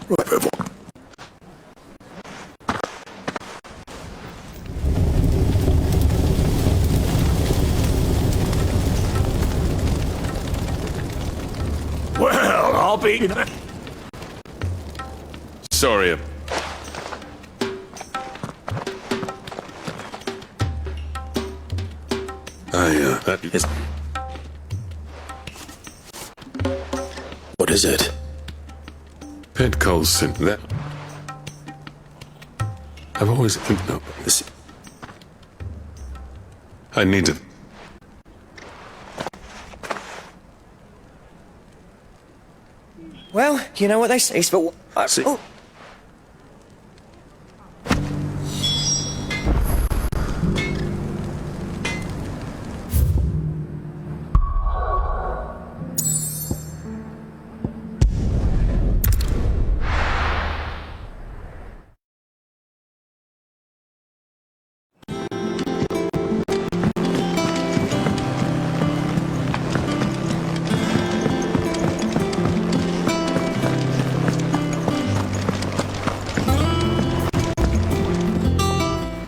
Right, Purple. Well, I'll be... Sorry. That is... What is it? Pet calls sent that. I've always... No, this... I need to... Well, you know what they say, but... Oh.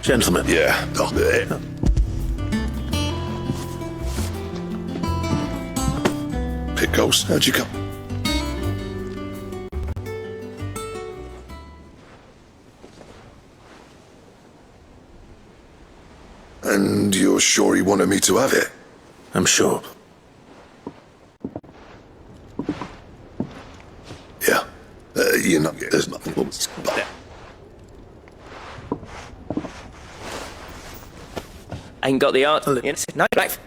Gentlemen. Yeah. Pickles, how'd you come? And you're sure he wanted me to have it? I'm sure. Yeah. You know, there's nothing. Ain't got the art. No, black.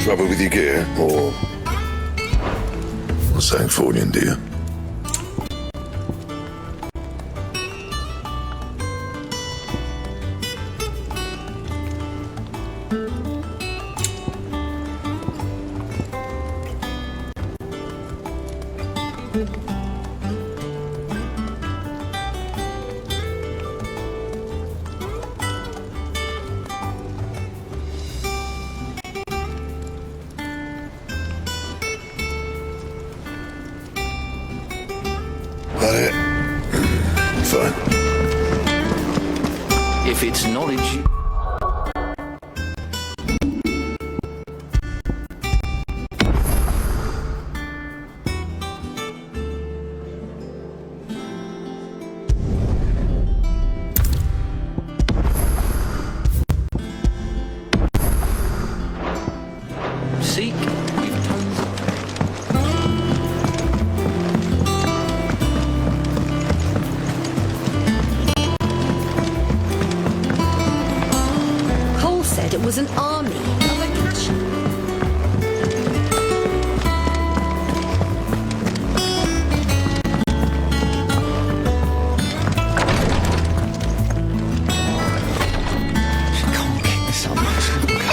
Trouble with your gear, or something falling, do you? Fine. If it's knowledge... Seek, we've tons of... It was an army of a cash. She can't keep this up much longer.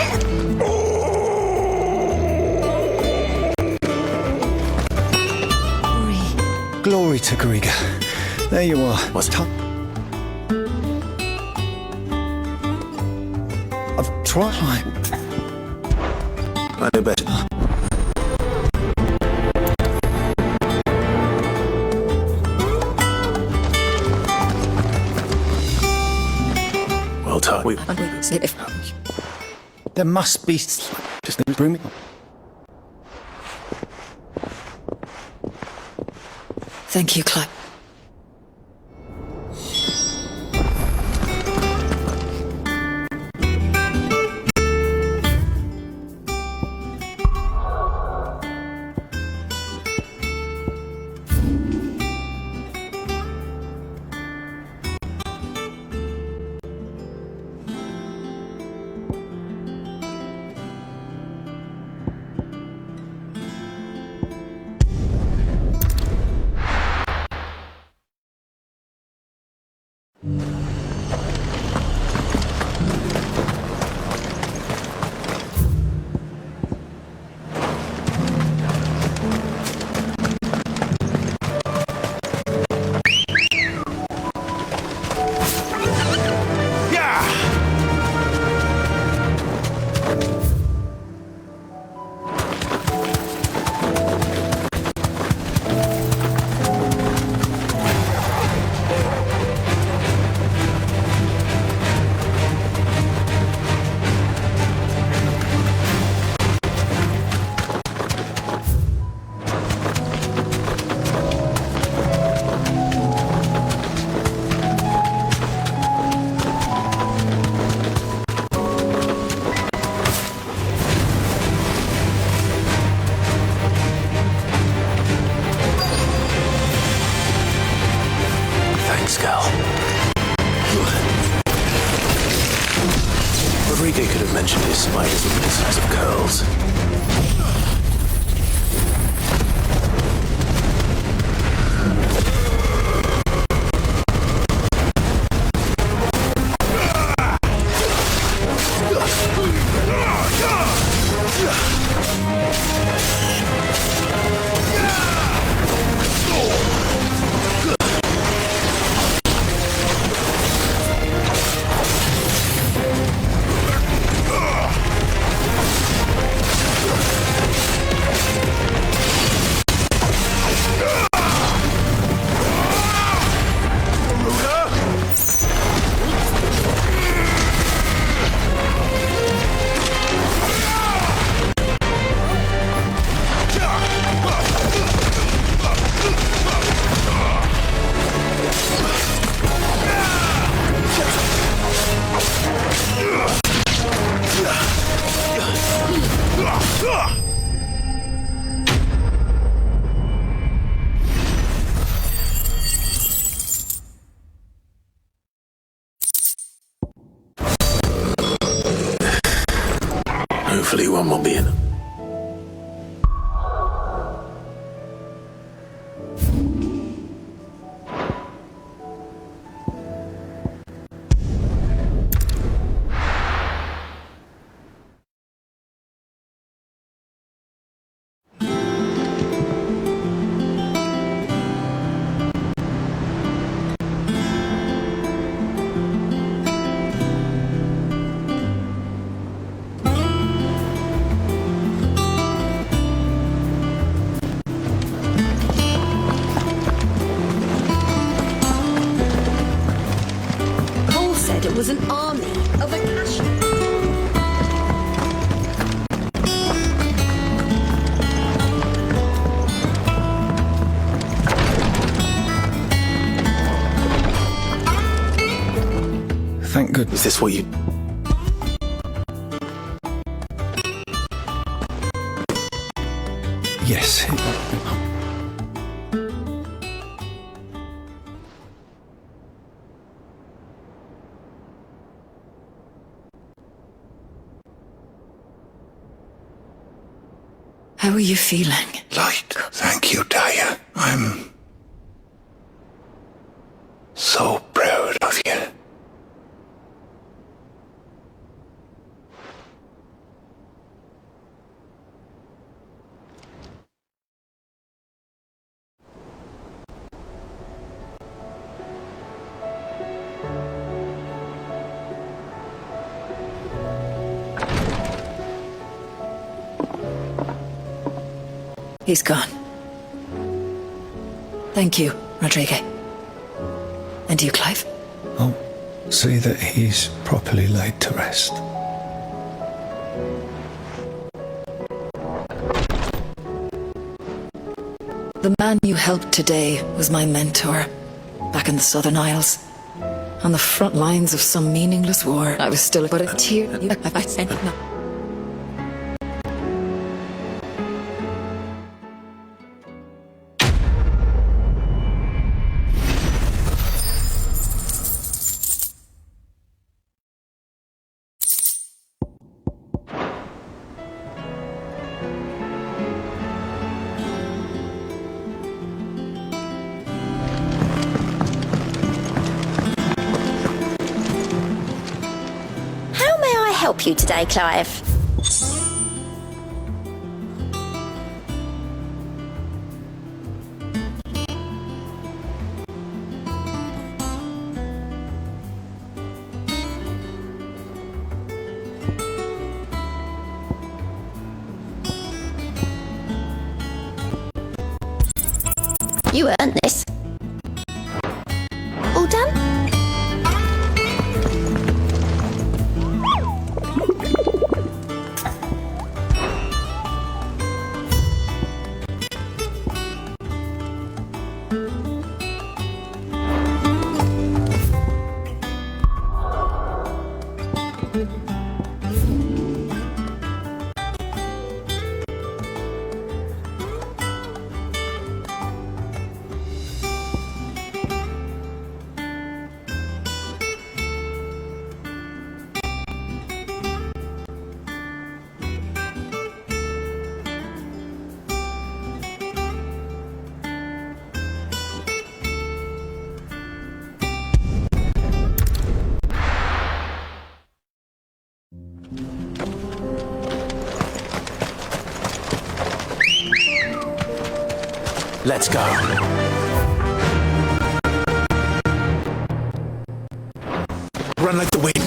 Glory to Griga. There you are. What's time? I've tried. I know better. Well done. There must be... Just bring me... Thank you, Clive. Rodrigo could have mentioned his spiders were the size of curls. Hopefully one will be enough. It was an army of Akasha. Thank goodness. Is this what you... Yes. How are you feeling? Light. Thank you, Daya. I'm so proud of you. He's gone. Thank you, Rodrigue. And you, Clive? I'll see that he's properly laid to rest. The man you helped today was my mentor, back in the Southern Isles. On the front lines of some meaningless war. I was still but a tear. I sent no. Help you today, Clive? You earned this. All done? Let's go. Run like the wind.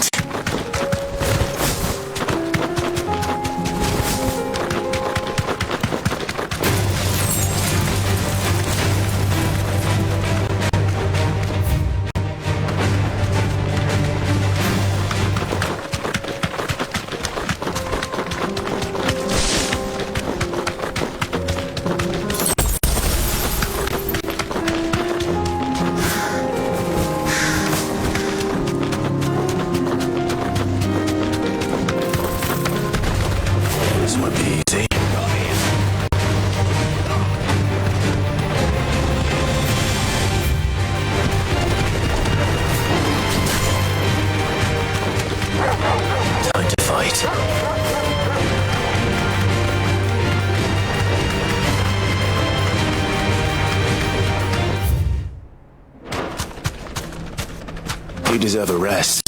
You deserve a rest.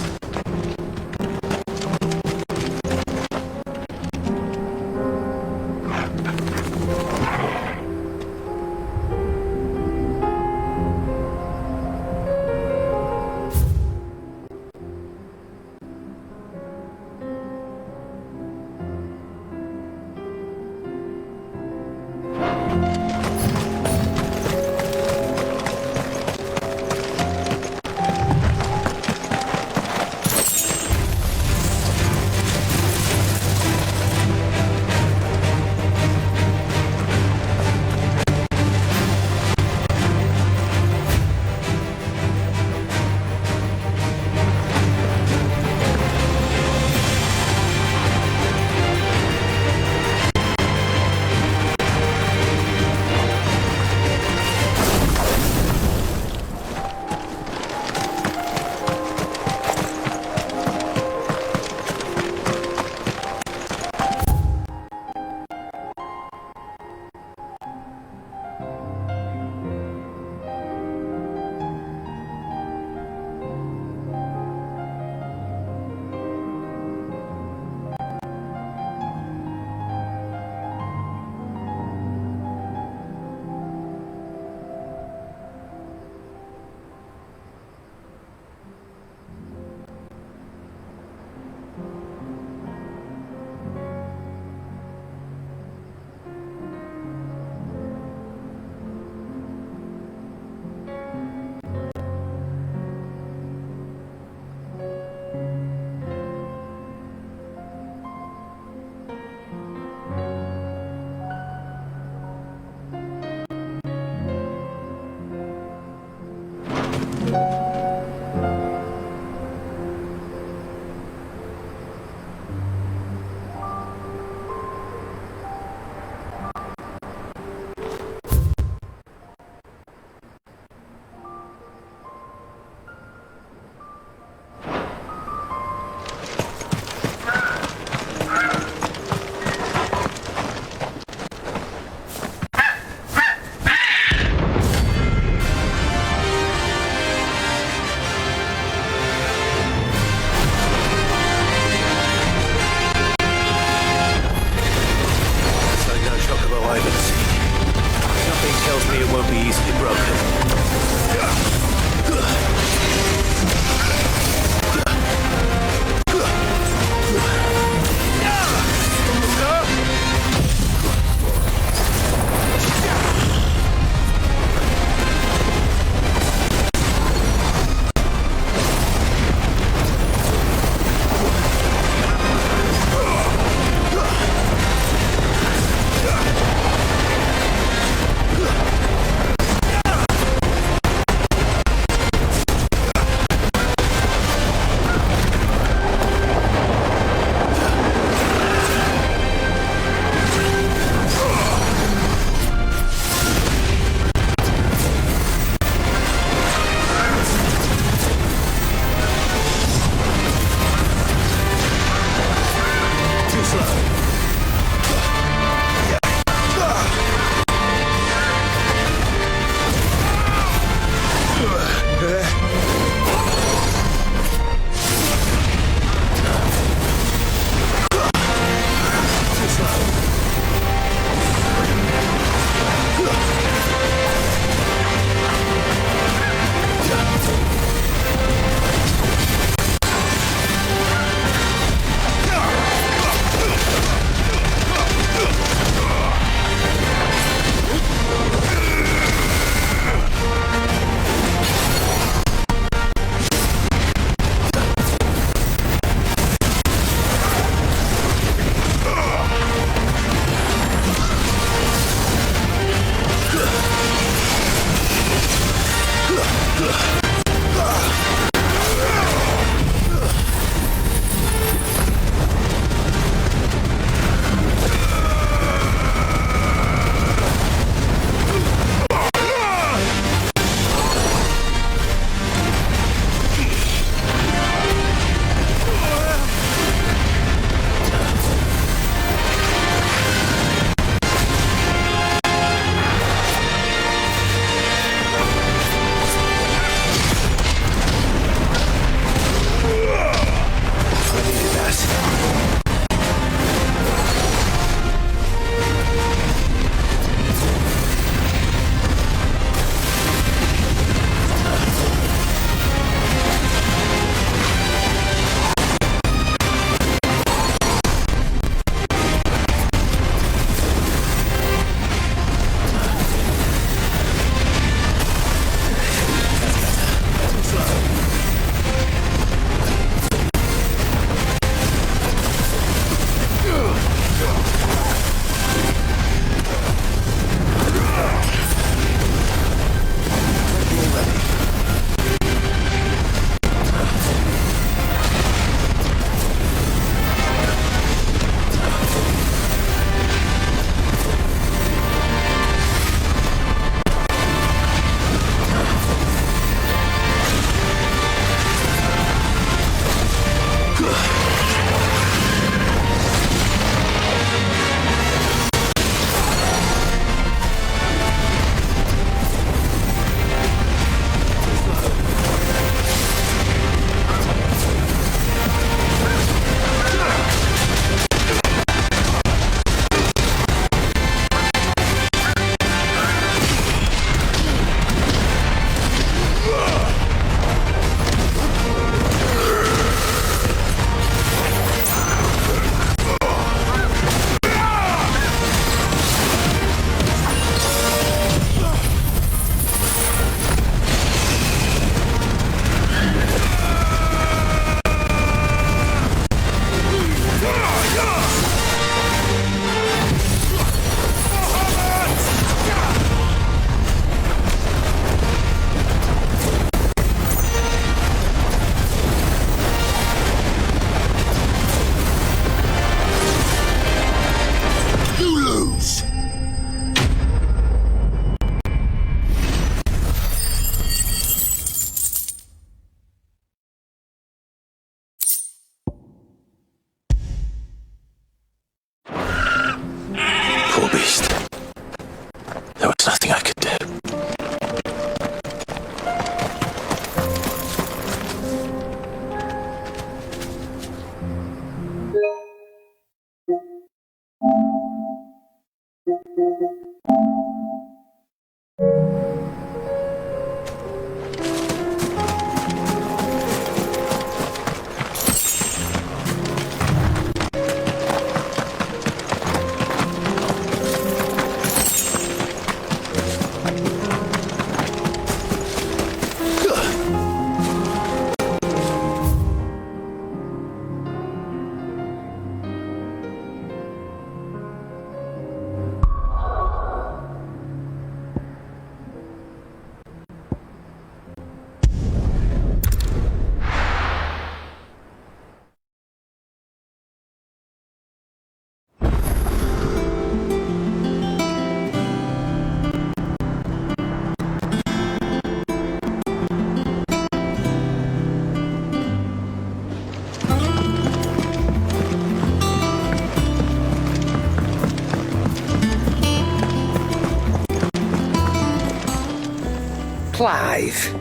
Clive.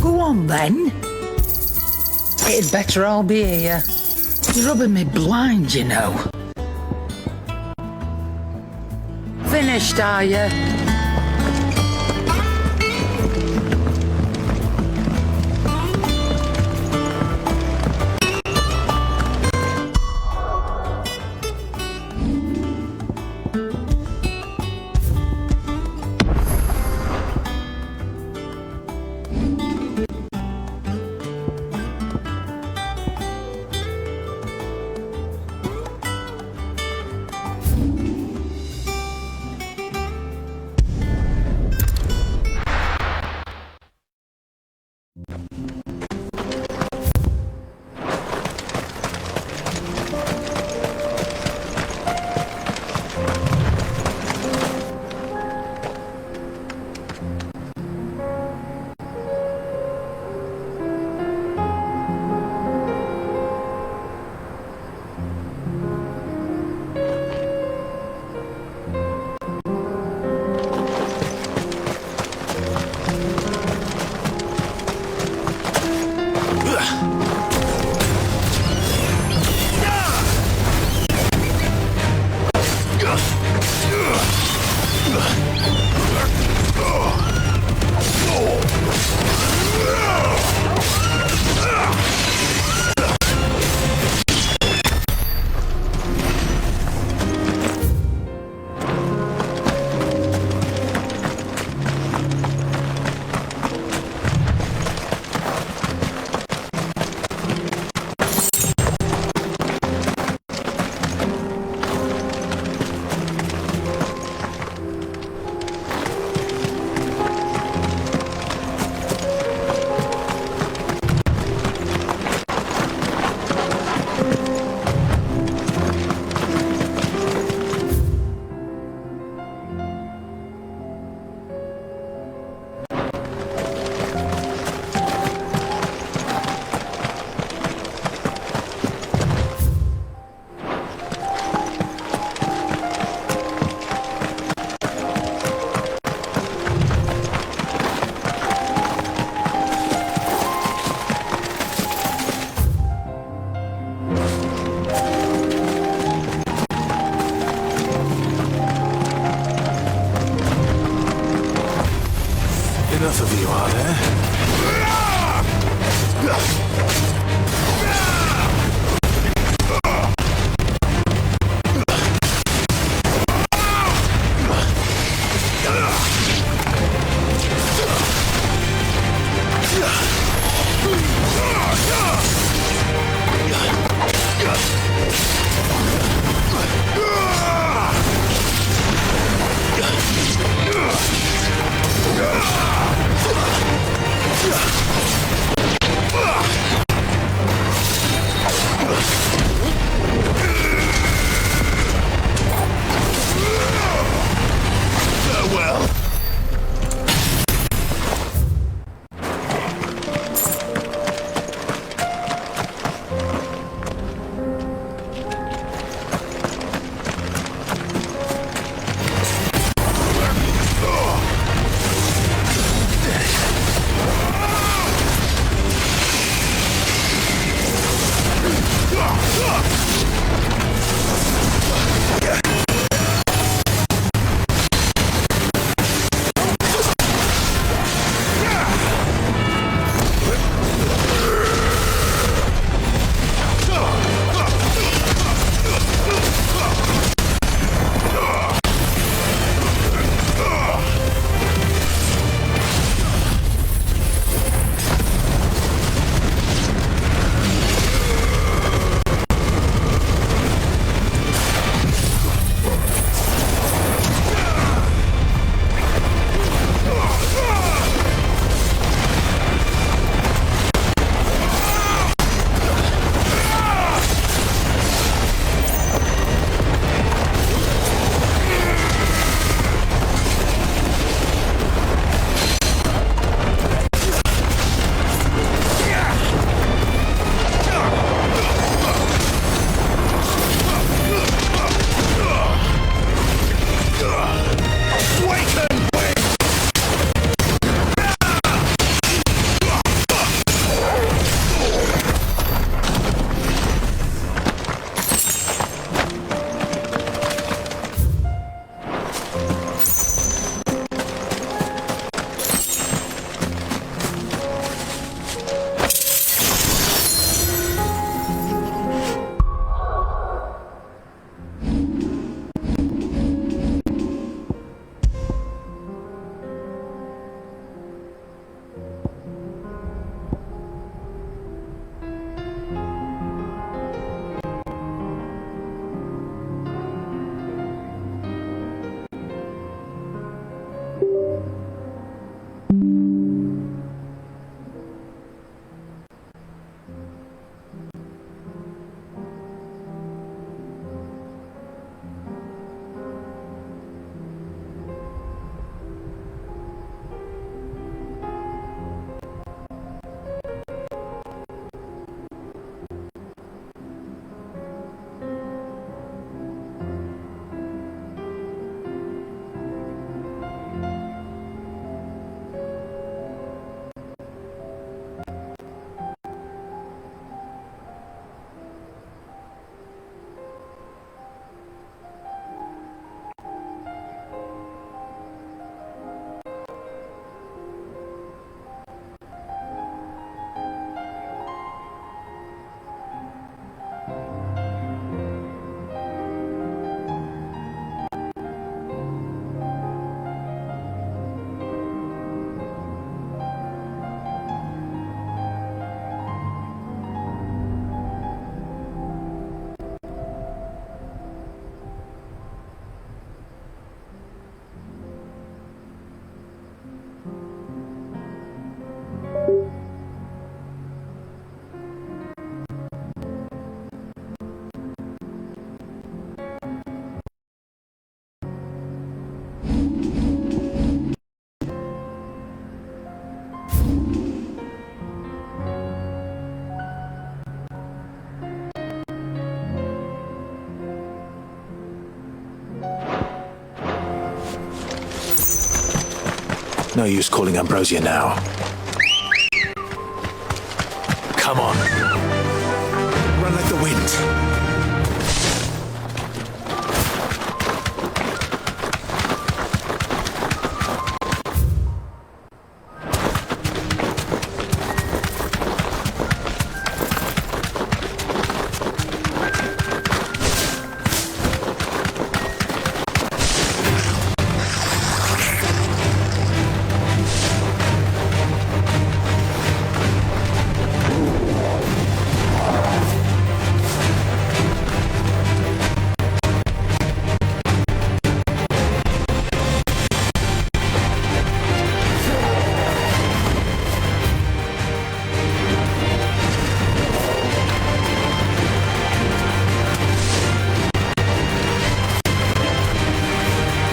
Go on then. It'd better all be here. You're rubbing me blind, you know. Finished, are you? No use calling Ambrosia now. Come on. Run like the wind.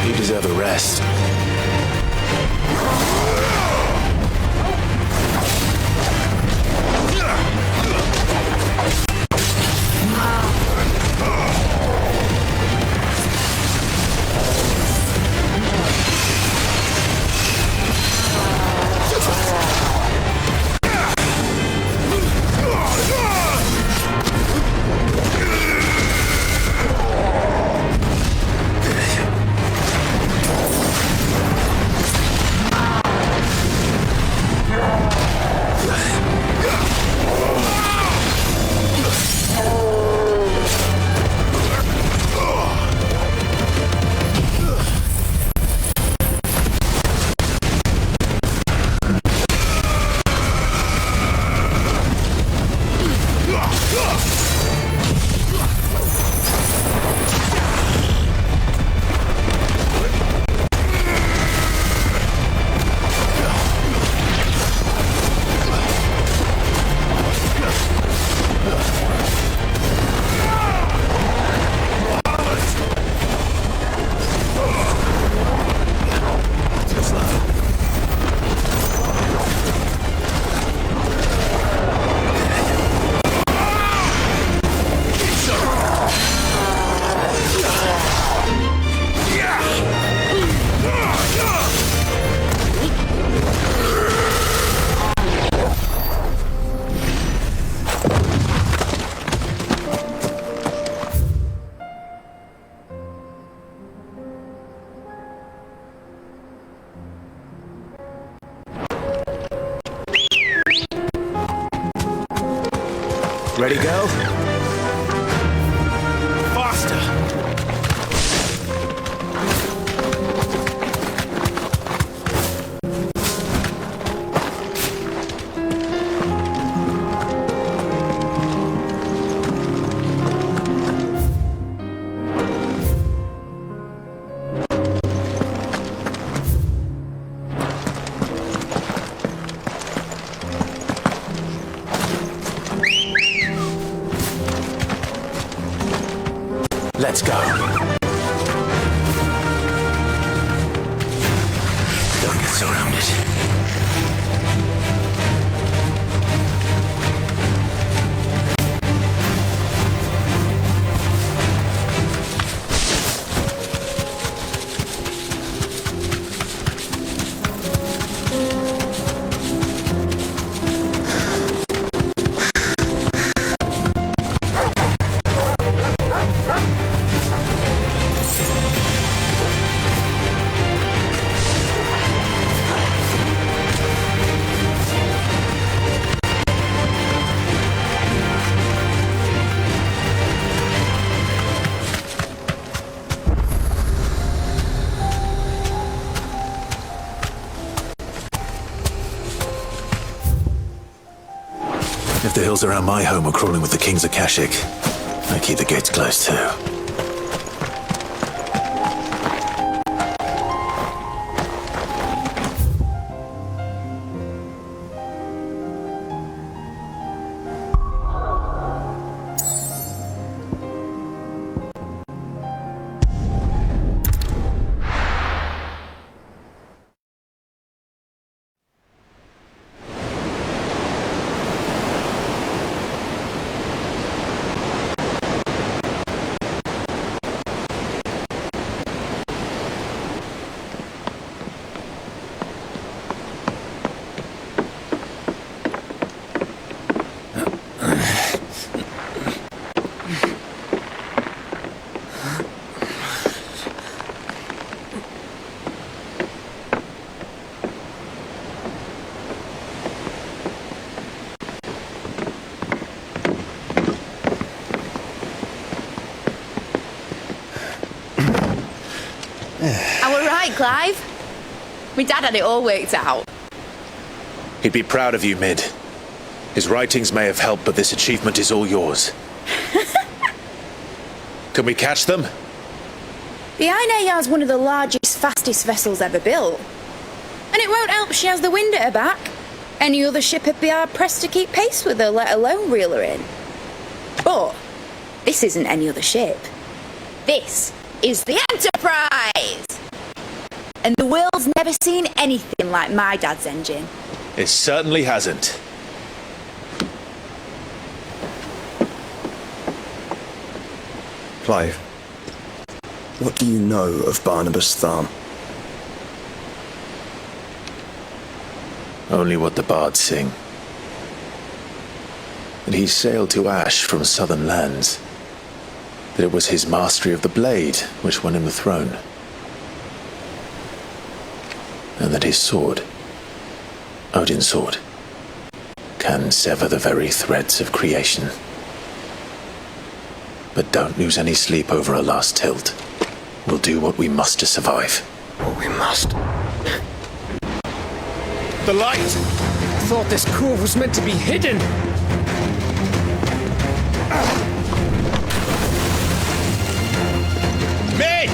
You deserve a rest. Ready, go? Faster! Let's go. Don't get surrounded. If the hills around my home are crawling with the King's Akashic, I keep the gates closed too. right, Clive. My dad had it all worked out. He'd be proud of you, Mid. His writings may have helped, but this achievement is all yours. Can we catch them? The Aine Yard's one of the largest, fastest vessels ever built. And it won't help she has the wind at her back. Any other ship would be hard-pressed to keep pace with her, let alone reel her in. But this isn't any other ship. This is the Enterprise! And the world's never seen anything like my dad's engine. It certainly hasn't. Clive, what do you know of Barnabas Tharm? Only what the bards sing. That he sailed to Ash from southern lands. That it was his mastery of the blade which won him the throne. And that his sword, Odin's sword, can sever the very threads of creation. But don't lose any sleep over a last tilt. We'll do what we must to survive. What we must? The light! I thought this cove was meant to be hidden! Mid!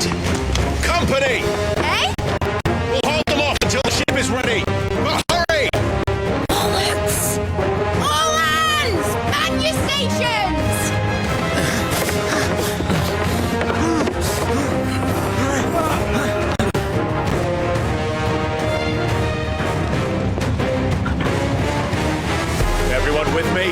Company! Eh? We'll hold them off until the ship is ready! But hurry! Bollocks! All hands! Man your stations! Everyone with me?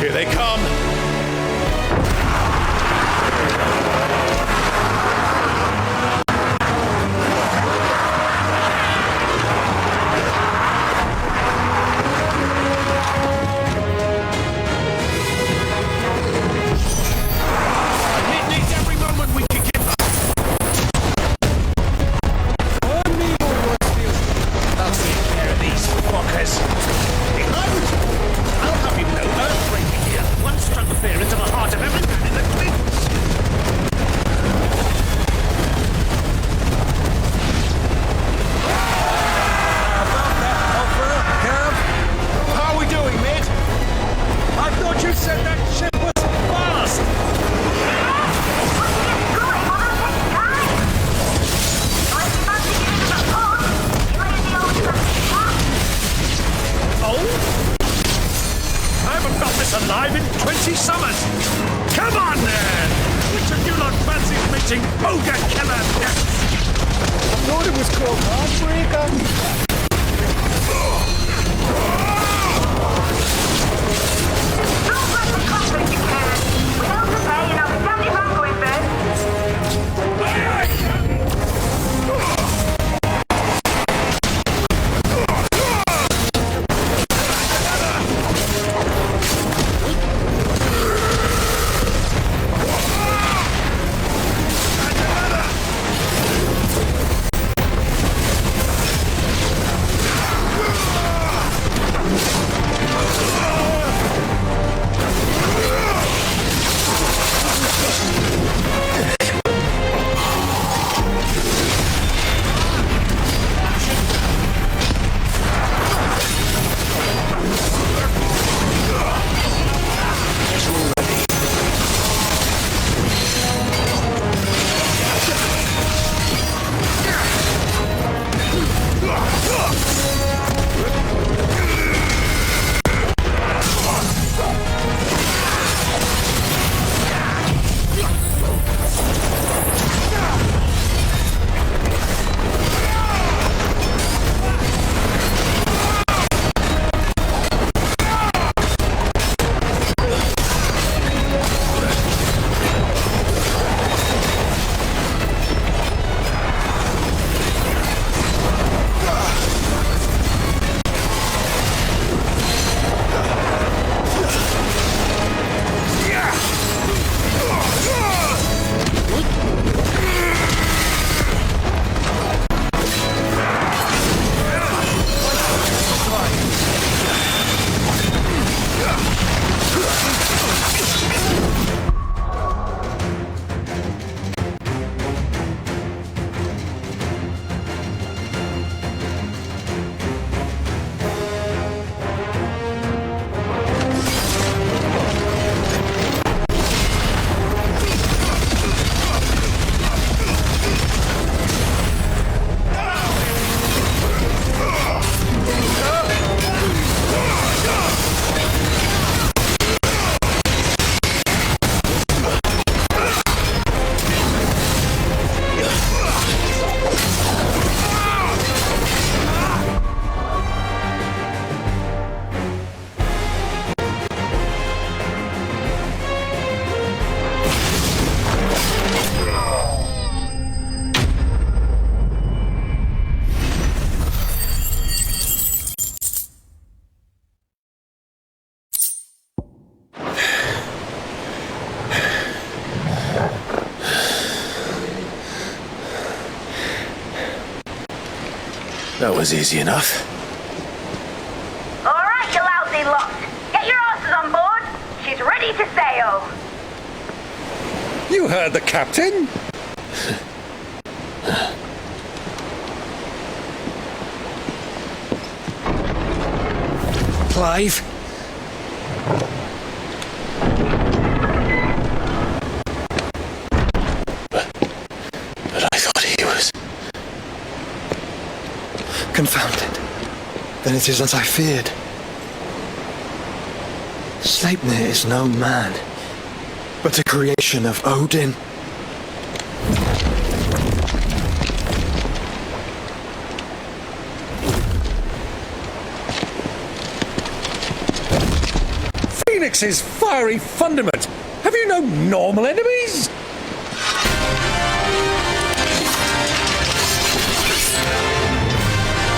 Here they come! It needs every moment we can give. I'll take care of these fuckers. I'll have you know earthquake here. One struck fear into the heart of every man in the clinch. How are we doing, Mid? I thought you said that ship was fast. Oh? I haven't felt this alive in 20 summers. Come on, then! Which of you lot fancies meeting Ogre Killer next? I thought it was called Heartbreaker. That was easy enough. All right, you lousy lot. Get your asses on board. She's ready to sail. You heard the captain. Clive? But I thought he was... Confounded. Then it is as I feared. Sleipnir is no man, but a creation of Odin. Phoenix's fiery fundament. Have you no normal enemies?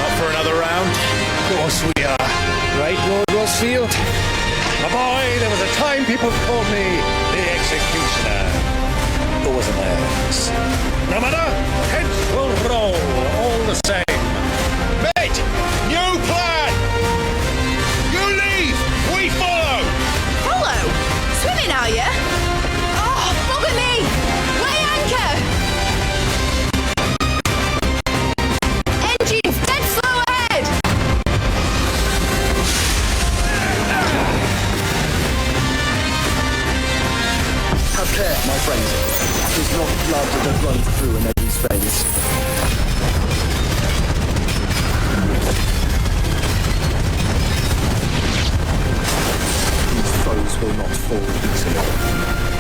Up for another round? Of course we are. Right, Lord Rosfield? My boy, there was a time people called me the Executioner. Or was it my ex? No matter, heads will roll all the same. Mate! New plan! You leave! We follow! Follow? Swimming, are you? Oh, bugger me! Weigh anchor! Engines dead slow ahead! Have care, my friends. It is not blood that runs through an Eddie's veins. These foes will not fall easily,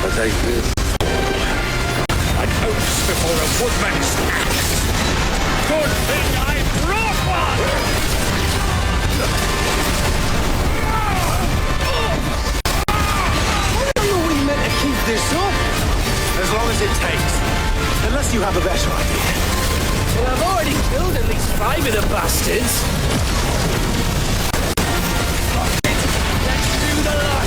but they will fall. An oath before a woodman's axe! Good thing I brought one! How long are we meant to keep this up? As long as it takes. Unless you have a better idea. Well, I've already killed at least 5 of the bastards. Fuck it. Let's do the lot!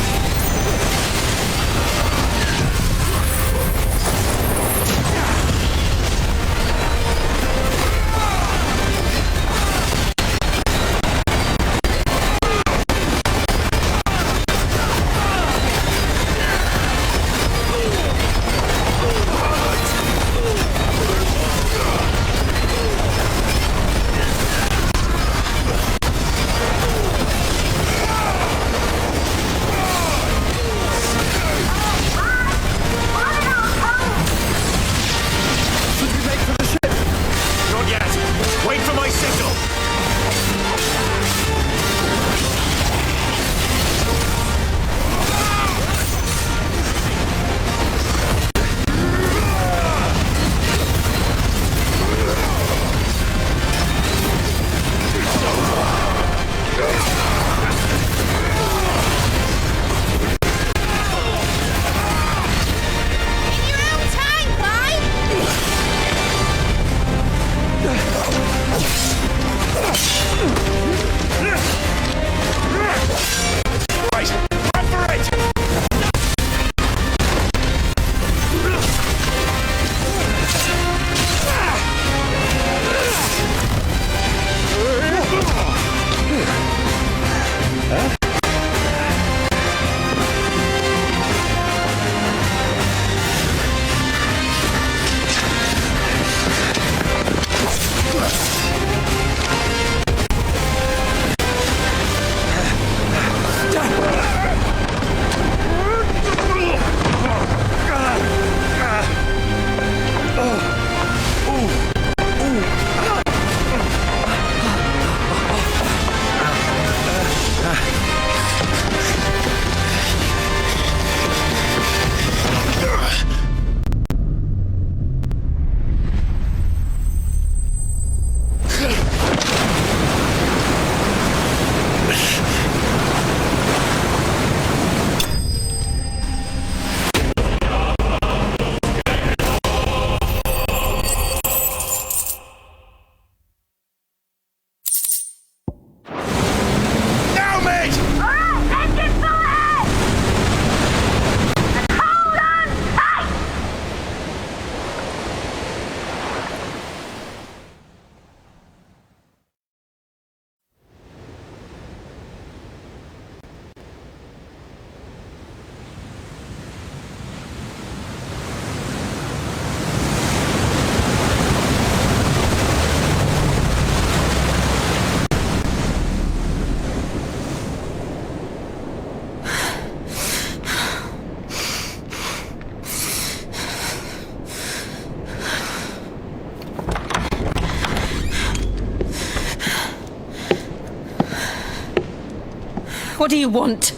What do you want?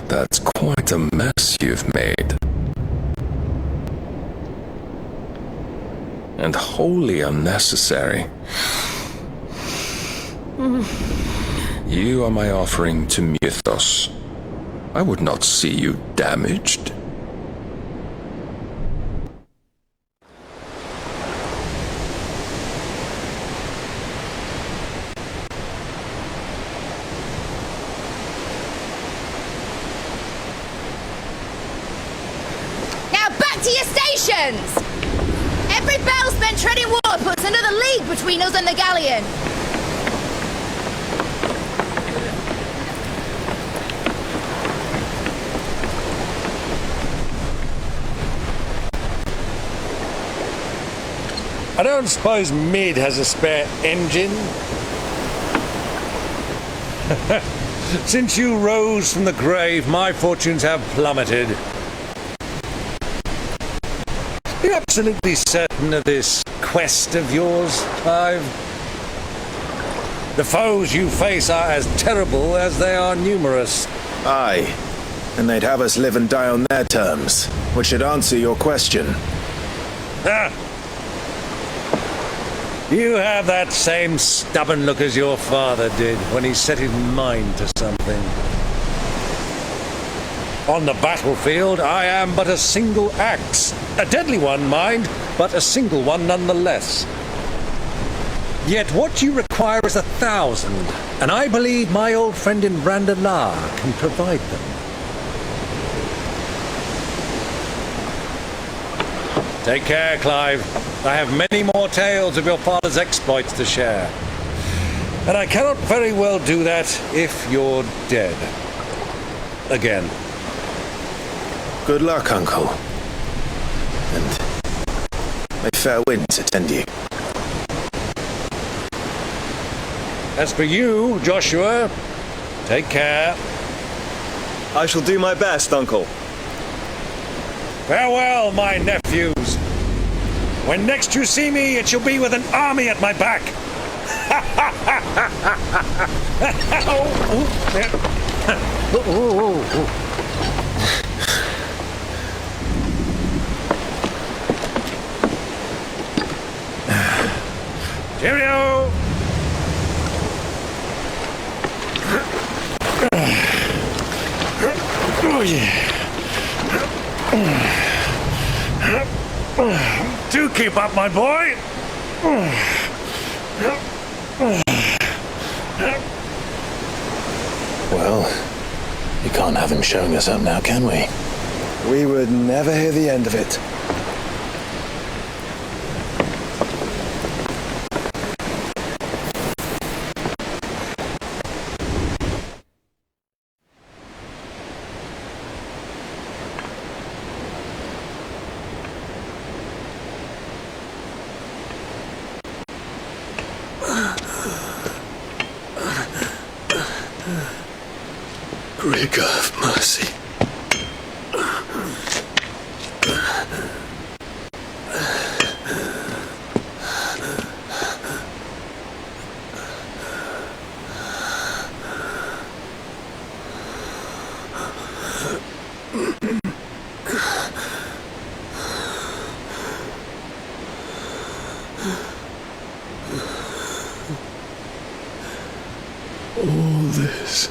That's quite a mess you've made. And wholly unnecessary. You are my offering to Mythos. I would not see you damaged. Now back to your stations! Every bell spent treading water puts another league between us and the galleon. I don't suppose Mid has a spare engine? Since you rose from the grave, my fortunes have plummeted. Are you absolutely certain of this quest of yours, Clive? The foes you face are as terrible as they are numerous. Aye, and they'd have us live and die on their terms, which should answer your question. Ah! You have that same stubborn look as your father did when he set his mind to something. On the battlefield, I am but a single axe. A deadly one, mind, but a single one nonetheless. Yet what you require is 1,000, and I believe my old friend in Brandalar can provide them. Take care, Clive. I have many more tales of your father's exploits to share. And I cannot very well do that if you're dead. Again. Good luck, Uncle. And may fair winds attend you. As for you, Joshua, take care. I shall do my best, Uncle. Farewell, my nephews. When next you see me, it shall be with an army at my back. Cheerio! Oh, yeah. Do keep up, my boy. Well, you can't have him showing us up now, can we? We would never hear the end of it. Great God of mercy. All this.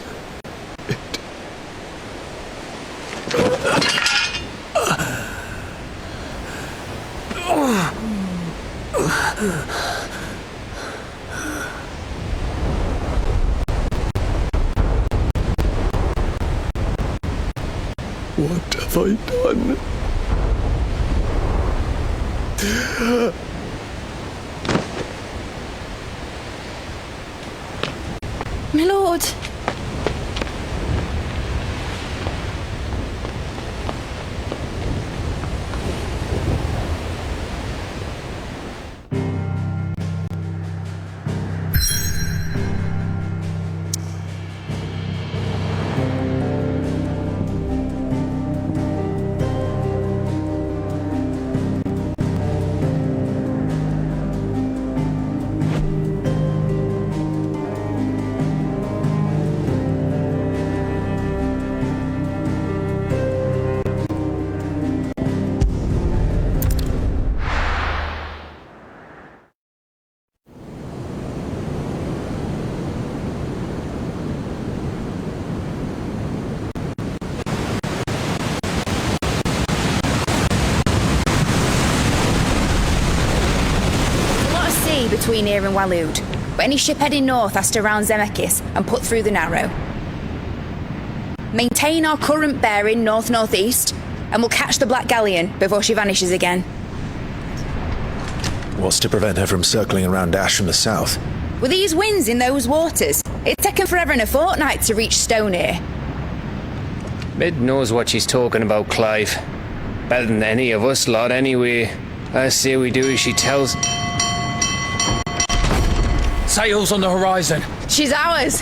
What have I done? My lord. between here and Waloed, but any ship heading north has to round Zemeckis and put through the Narrow. Maintain our current bearing north-northeast, and we'll catch the Black Galleon before she vanishes again. What's to prevent her from circling around Ash from the south? With these winds in those waters, it's taken forever and a fortnight to reach Stonehere. Mid knows what she's talking about, Clive. Better than any of us lot, anyway. I say we do as she tells. Sails on the horizon. She's ours.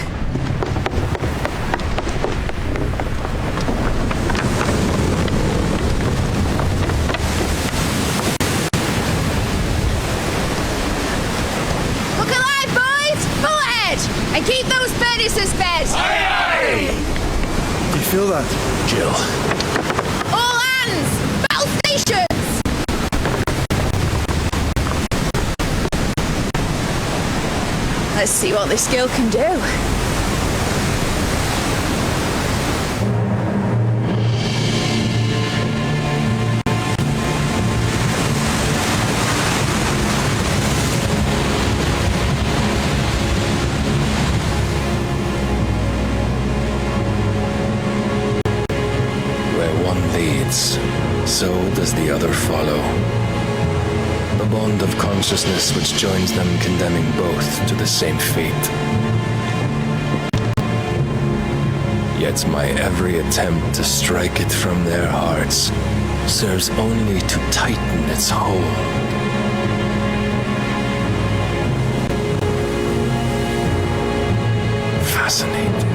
Look alive, boys! Full ahead! And keep those furnaces fed! Aye, aye! Do you feel that? Jill. All hands! Battle stations! Let's see what this girl can do. Where one leads, so does the other follow. The bond of consciousness which joins them condemning both to the same fate. Yet my every attempt to strike it from their hearts serves only to tighten its hold. Fascinating.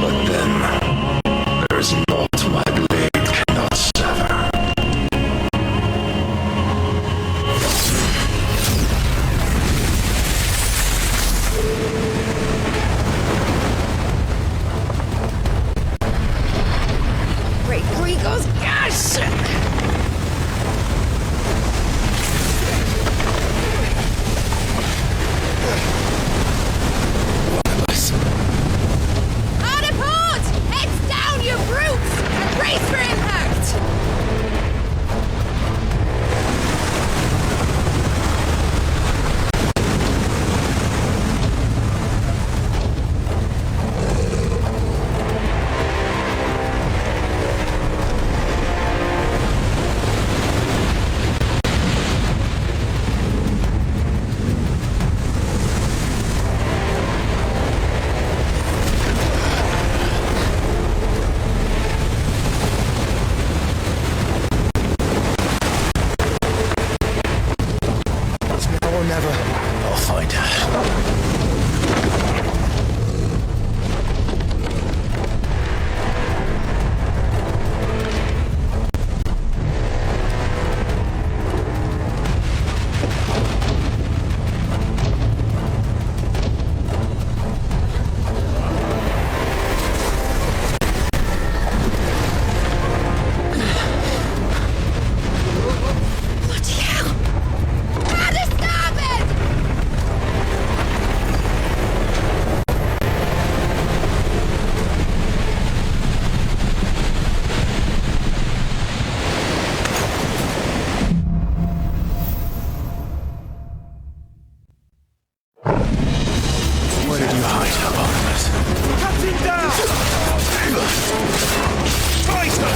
But then, there is naught my blade cannot sever. Great Gregor's gosh! Hard a port! Heads down, you brutes! Brace for impact! Now or never. I'll find her. Bloody hell! Hard a starboard! Where did you hide, Hippolytus? Captain down! Fight her!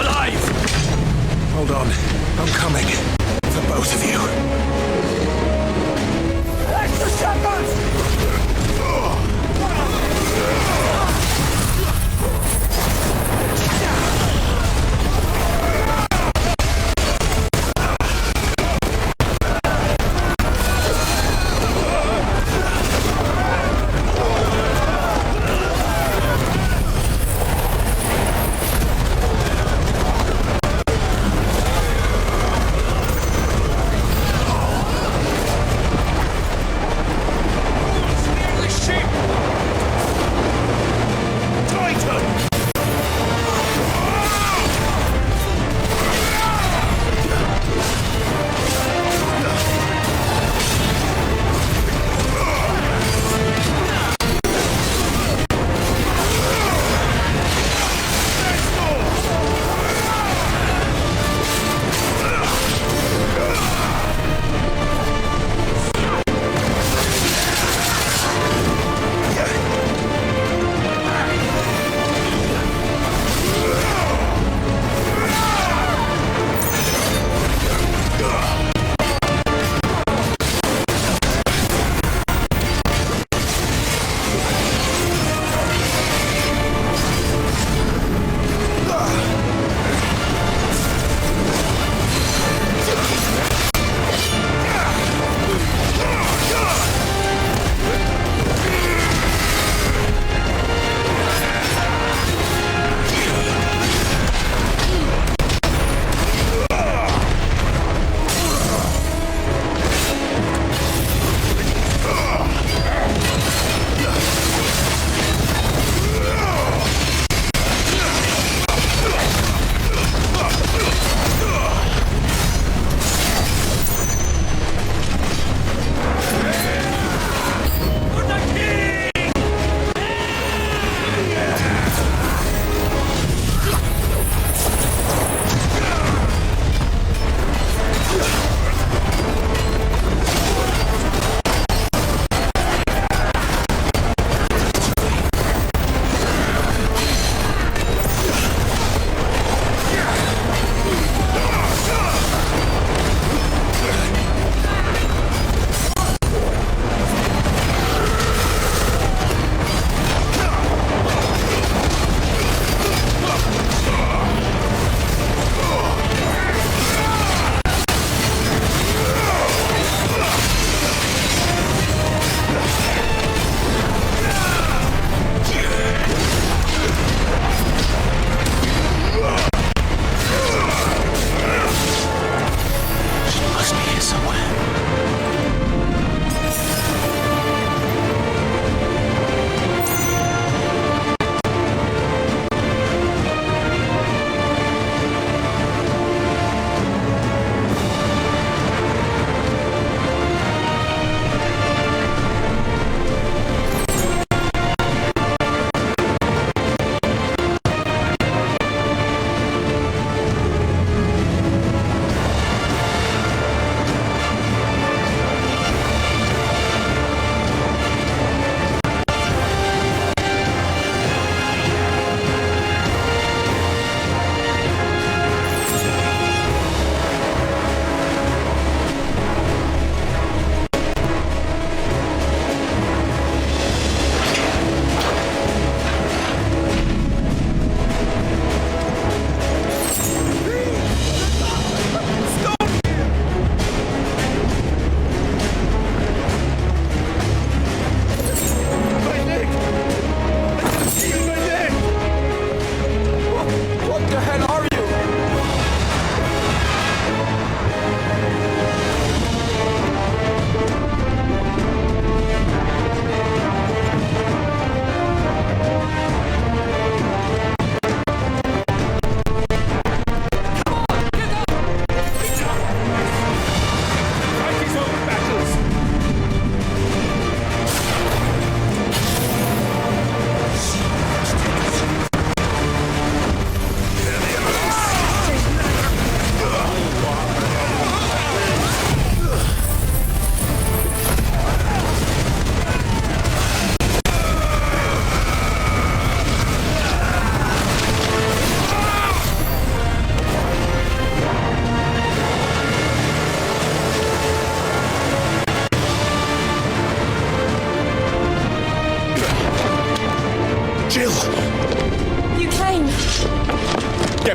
alive! Hold on. I'm coming. For both of you. Extra shotguns!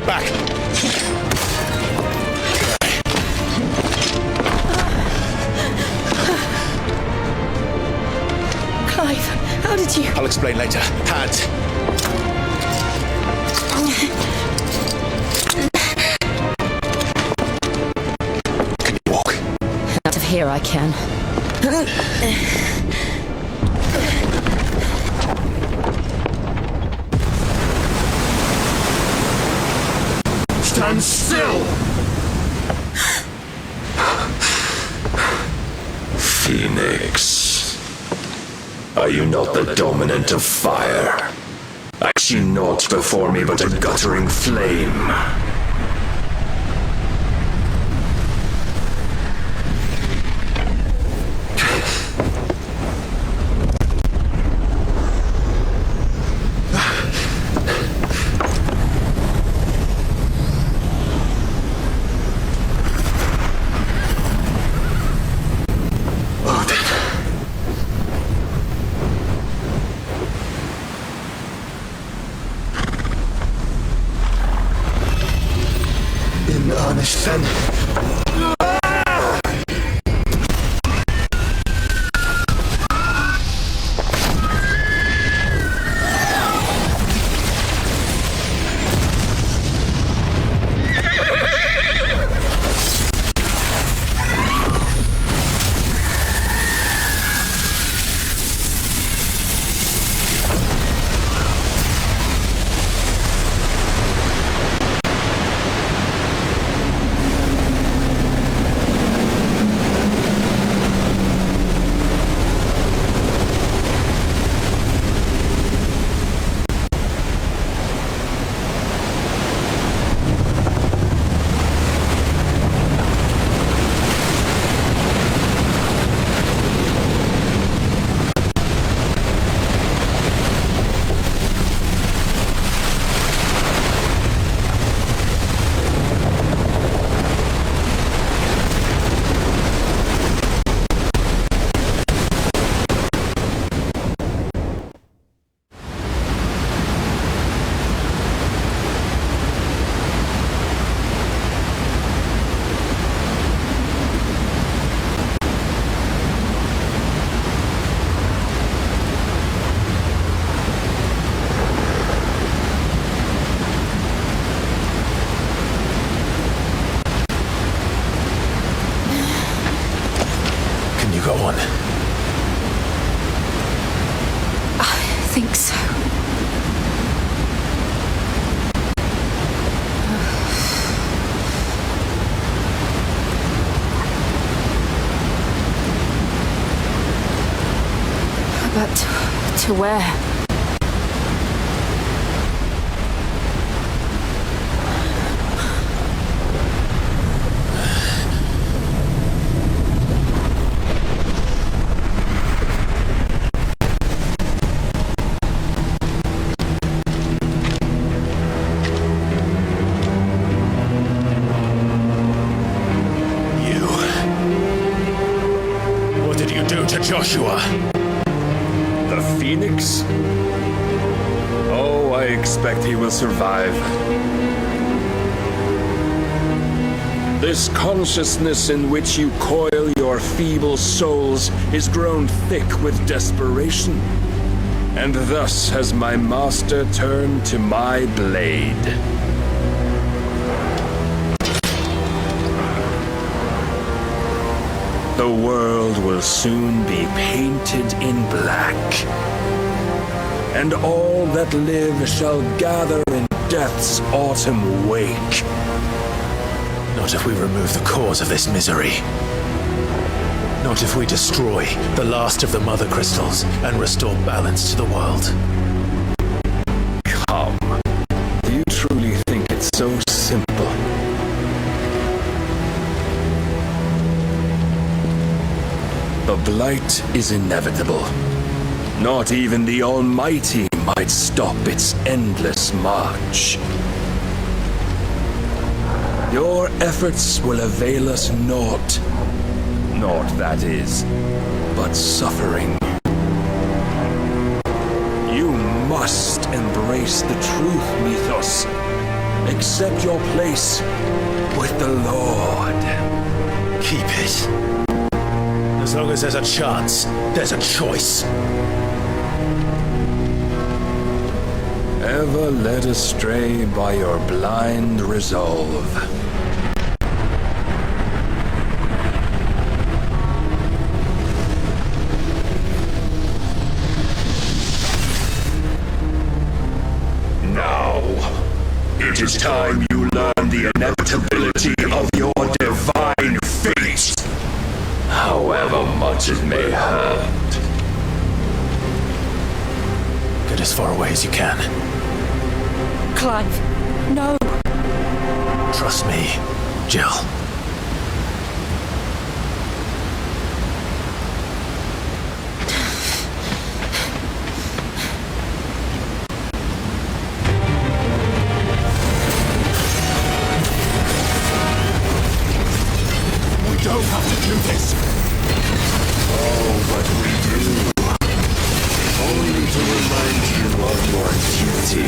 Get back! Clive, how did you... I'll explain later. Hands! Can you walk? Out of here I can. Stand still! Phoenix, are you not the dominant of fire? I see naught before me but a guttering flame. Go on. I think so. But to where? Joshua. The Phoenix? Oh, I expect he will survive. This consciousness in which you coil your feeble souls is grown thick with desperation, and thus has my master turned to my blade. The world will soon be painted in black, and all that live shall gather in death's autumn wake. Not if we remove the cause of this misery. Not if we destroy the last of the mother crystals and restore balance to the world. Come. Do you truly think it's so simple? The blight is inevitable. Not even the Almighty might stop its endless march. Your efforts will avail us naught. Naught, that is, but suffering. You must embrace the truth, Mythos. Accept your place with the Lord. Keep it. As long as there's a chance, there's a choice. Ever led astray by your blind resolve. Now, it is time you learn the inevitability of your divine fate, however much it may hurt. Get as far away as you can. Clive, no. Trust me, Jill. We don't have to do this. Oh, but we do. Only to remind you of your duty.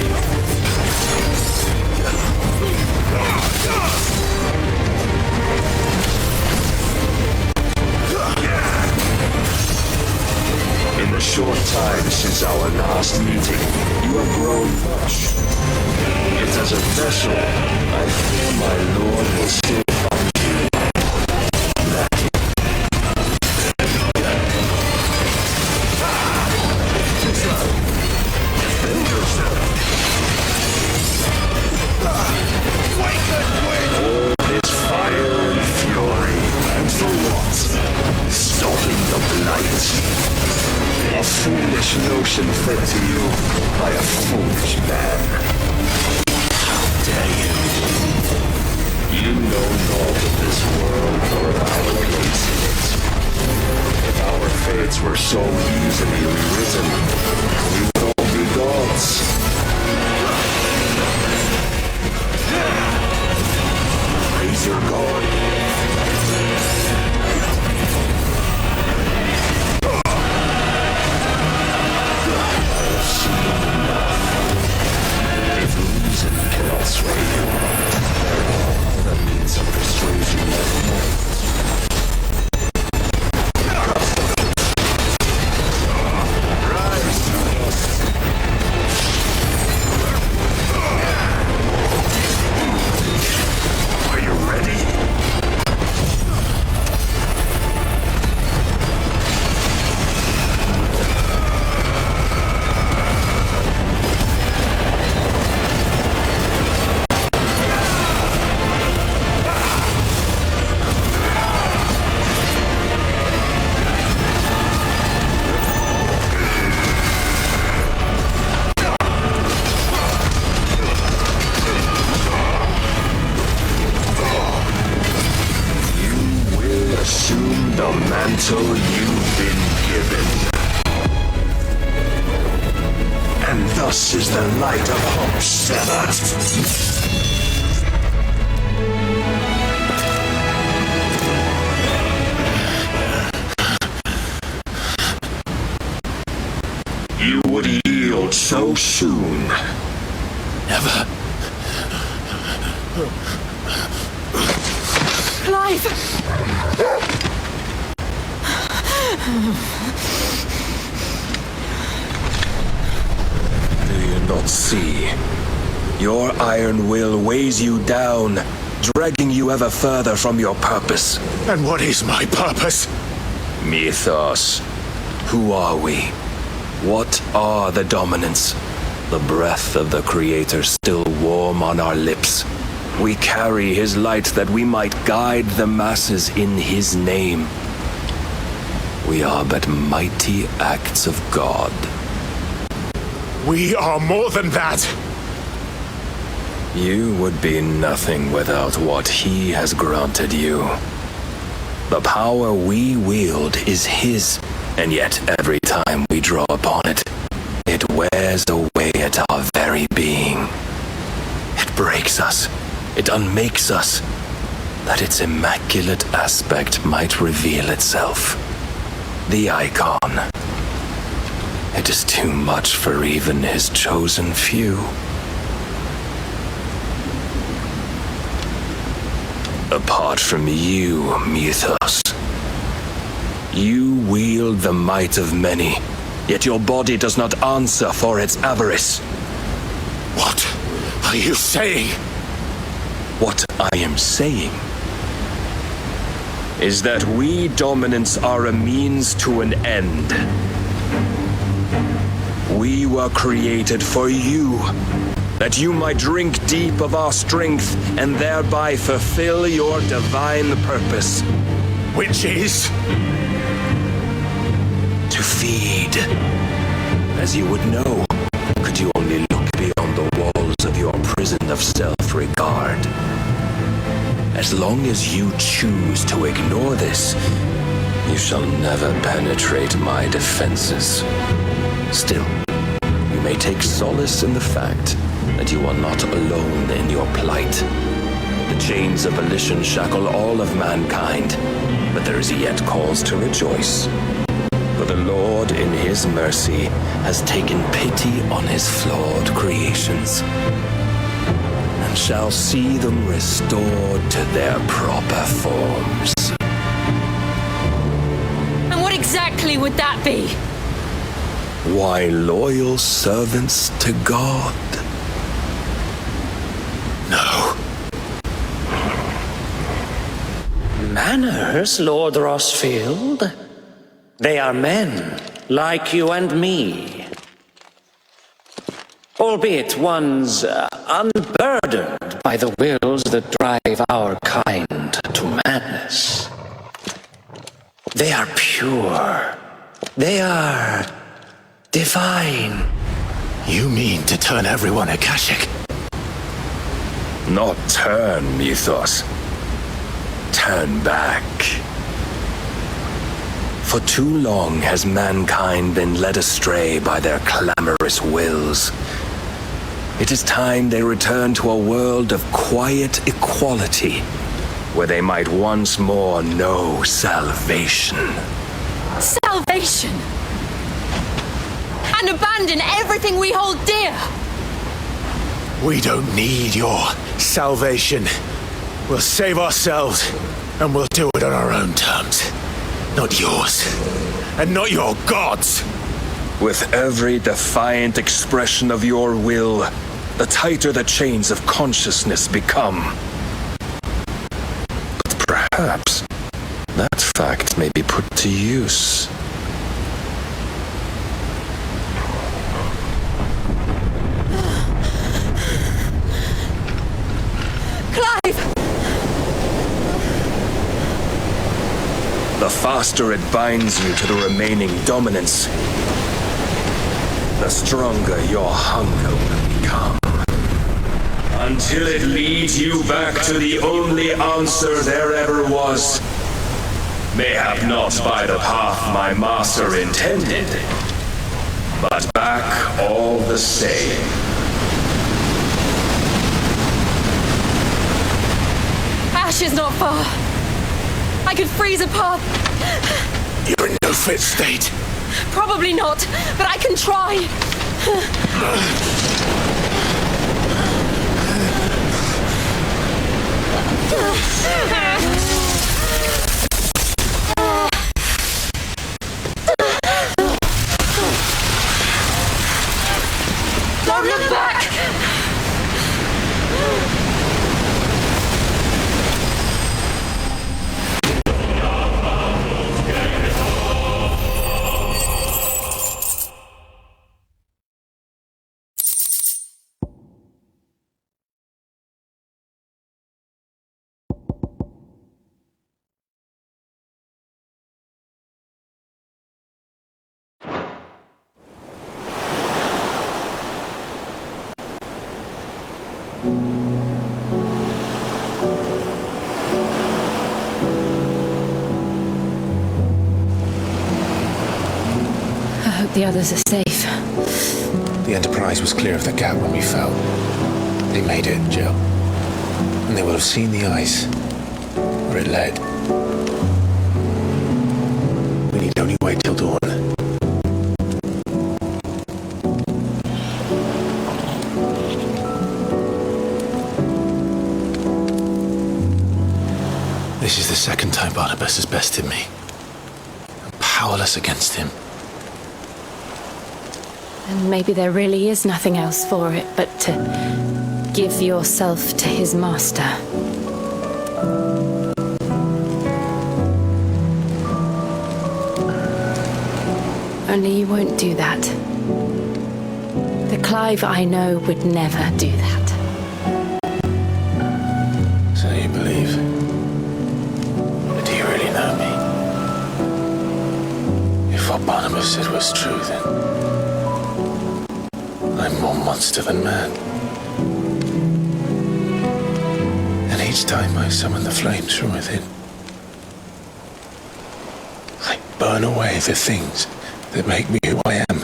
In the short time since our last meeting, you have grown much. Yet as a vessel, I fear my lord will still find you lacking. Defend yourself. All this fire and fury, and for what? Stopping the blight. A foolish notion fed to you by a foolish man. How dare you? You know naught of this world or of our place in it. If our fates were so easily rewritten, we would all be gods. Praise your God. If reason cannot sway you, there are other means of persuasion that are you ready? Assume the mantle you've been given. And thus is the light of hope severed. You would yield so soon. Never. Clive! Do you not see? Your iron will weighs you down, dragging you ever further from your purpose. And what is my purpose? Mythos. Who are we? What are the dominants? The breath of the Creator still warm on our lips. We carry his light that we might guide the masses in his name. We are but mighty acts of God. We are more than that. You would be nothing without what he has granted you. The power we wield is his, and yet every time we draw upon it, it wears away at our very being. It breaks us. It unmakes us, that its immaculate aspect might reveal itself. The icon. It is too much for even his chosen few. Apart from you, Mythos. You wield the might of many, yet your body does not answer for its avarice. What are you saying? What I am saying is that we dominants are a means to an end. We were created for you, that you might drink deep of our strength and thereby fulfill your divine purpose. Which is? To feed. As you would know, could you only look beyond the walls of your prison of self-regard. As long as you choose to ignore this, you shall never penetrate my defenses. Still, you may take solace in the fact that you are not alone in your plight. The chains of volition shackle all of mankind, but there is yet cause to rejoice. For the Lord, in his mercy, has taken pity on his flawed creations, and shall see them restored to their proper forms. And what exactly would that be? Why, loyal servants to God. No. Manners, Lord Rossfield? They are men, like you and me. Albeit ones unburdened by the wills that drive our kind to madness. They are pure. They are divine. You mean to turn everyone Akashic? Not turn, Mythos. Turn back. For too long has mankind been led astray by their clamorous wills. It is time they return to a world of quiet equality, where they might once more know salvation. Salvation? And abandon everything we hold dear? We don't need your salvation. We'll save ourselves, and we'll do it on our own terms. Not yours, and not your gods. With every defiant expression of your will, the tighter the chains of consciousness become. But perhaps that fact may be put to use. Clive! The faster it binds you to the remaining dominance, the stronger your hunger will become. Until it leads you back to the only answer there ever was. Mayhap not by the path my master intended, but back all the same. Ash is not far. I could freeze a path. You're in no fit state. Probably not, but I can try. Don't look back! The others are safe. The Enterprise was clear of the gap when we fell. They made it, Jill. And they will have seen the ice, where it led. We need only wait till dawn. Barnabas has bested me. I'm powerless against him. And maybe there really is nothing else for it but to give yourself to his master. Only you won't do that. The Clive I know would never do that. So you believe? But do you really know me? If what Barnabas said was true, then I'm more monster than man. And each time I summon the flames from within, I burn away the things that make me who I am.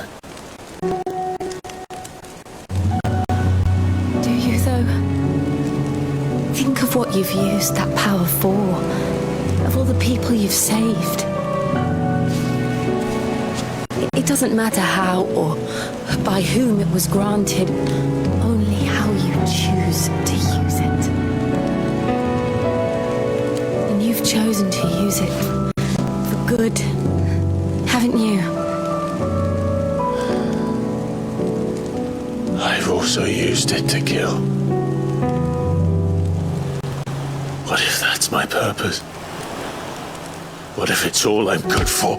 Do you, though? Think of what you've used that power for, of all the people you've saved. It doesn't matter how or by whom it was granted, only how you choose to use it. And you've chosen to use it for good, haven't you? I've also used it to kill. What if that's my purpose? What if it's all I'm good for?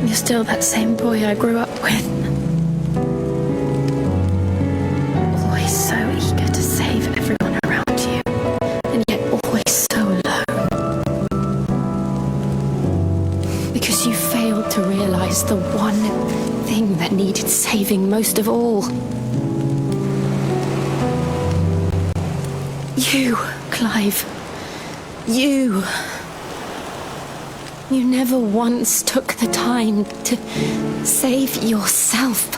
You're still that same boy I grew up with. Always so eager to save everyone around you, and yet always so low. Because you failed to realize the one thing that needed saving most of all. You, Clive. You. You never once took the time to save yourself.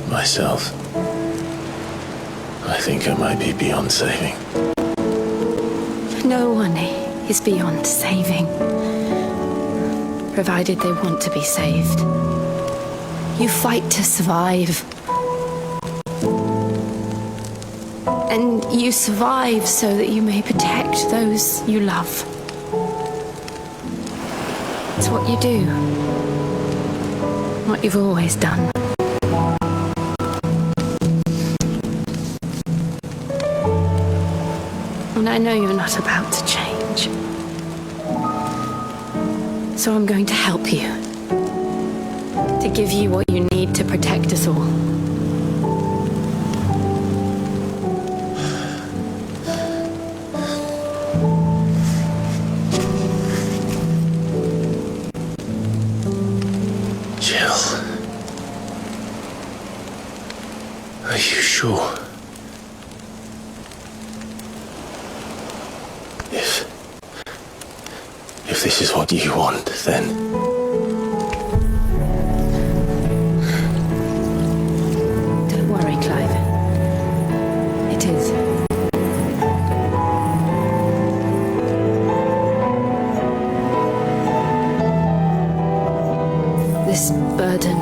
Myself. I think I might be beyond saving. No one is beyond saving, provided they want to be saved. You fight to survive. And you survive so that you may protect those you love. It's what you do. What you've always done. And I know you're not about to change. So I'm going to help you. To give you what you need to protect us all. Are you sure? If this is what you want, then... Don't worry, Clive. It is. This burden,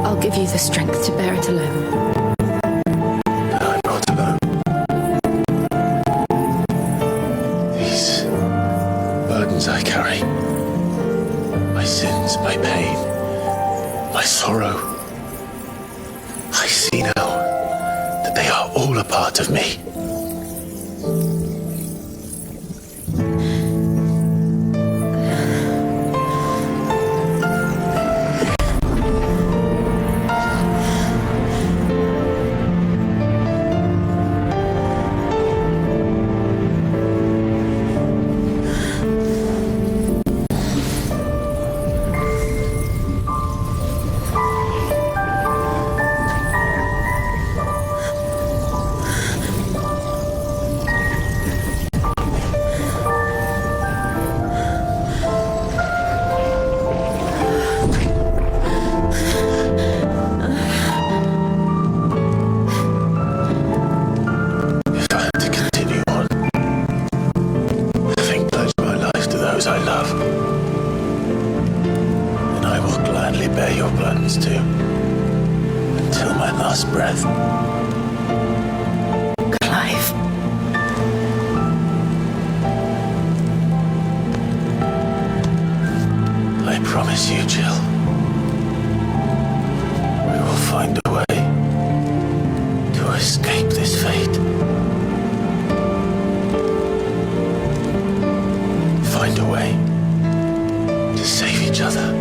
I'll give you the strength to bear it alone. But I'm not alone. These burdens I carry, my sins, my pain, my sorrow, I see now that they are all a part of me. love. And I will gladly bear your burdens too, until my last breath. Clive. I promise you, Jill, we will find a way to escape this fate. Find a way to save each other.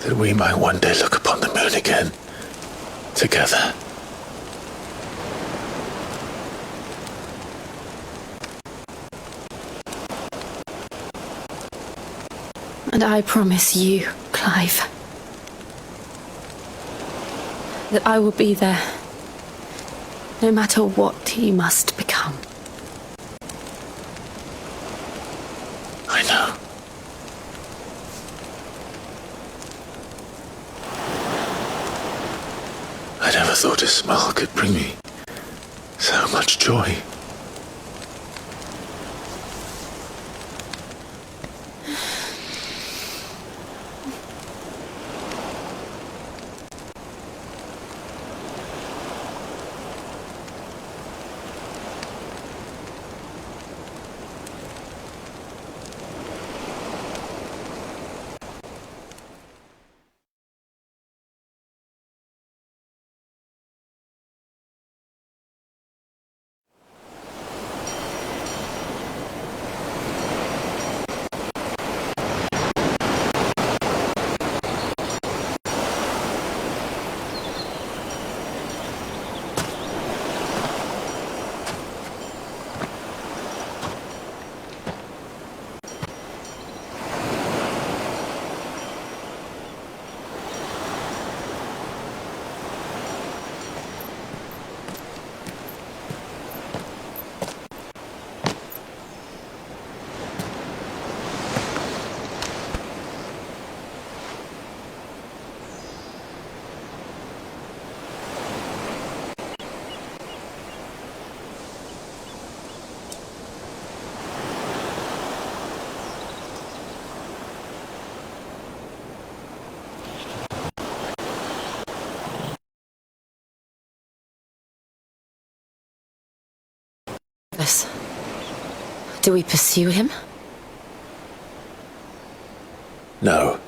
That we might one day look upon the moon again, together. And I promise you, Clive, that I will be there, no matter what you must become. I know. I never thought a smile could bring me so much joy. Do we pursue him? No.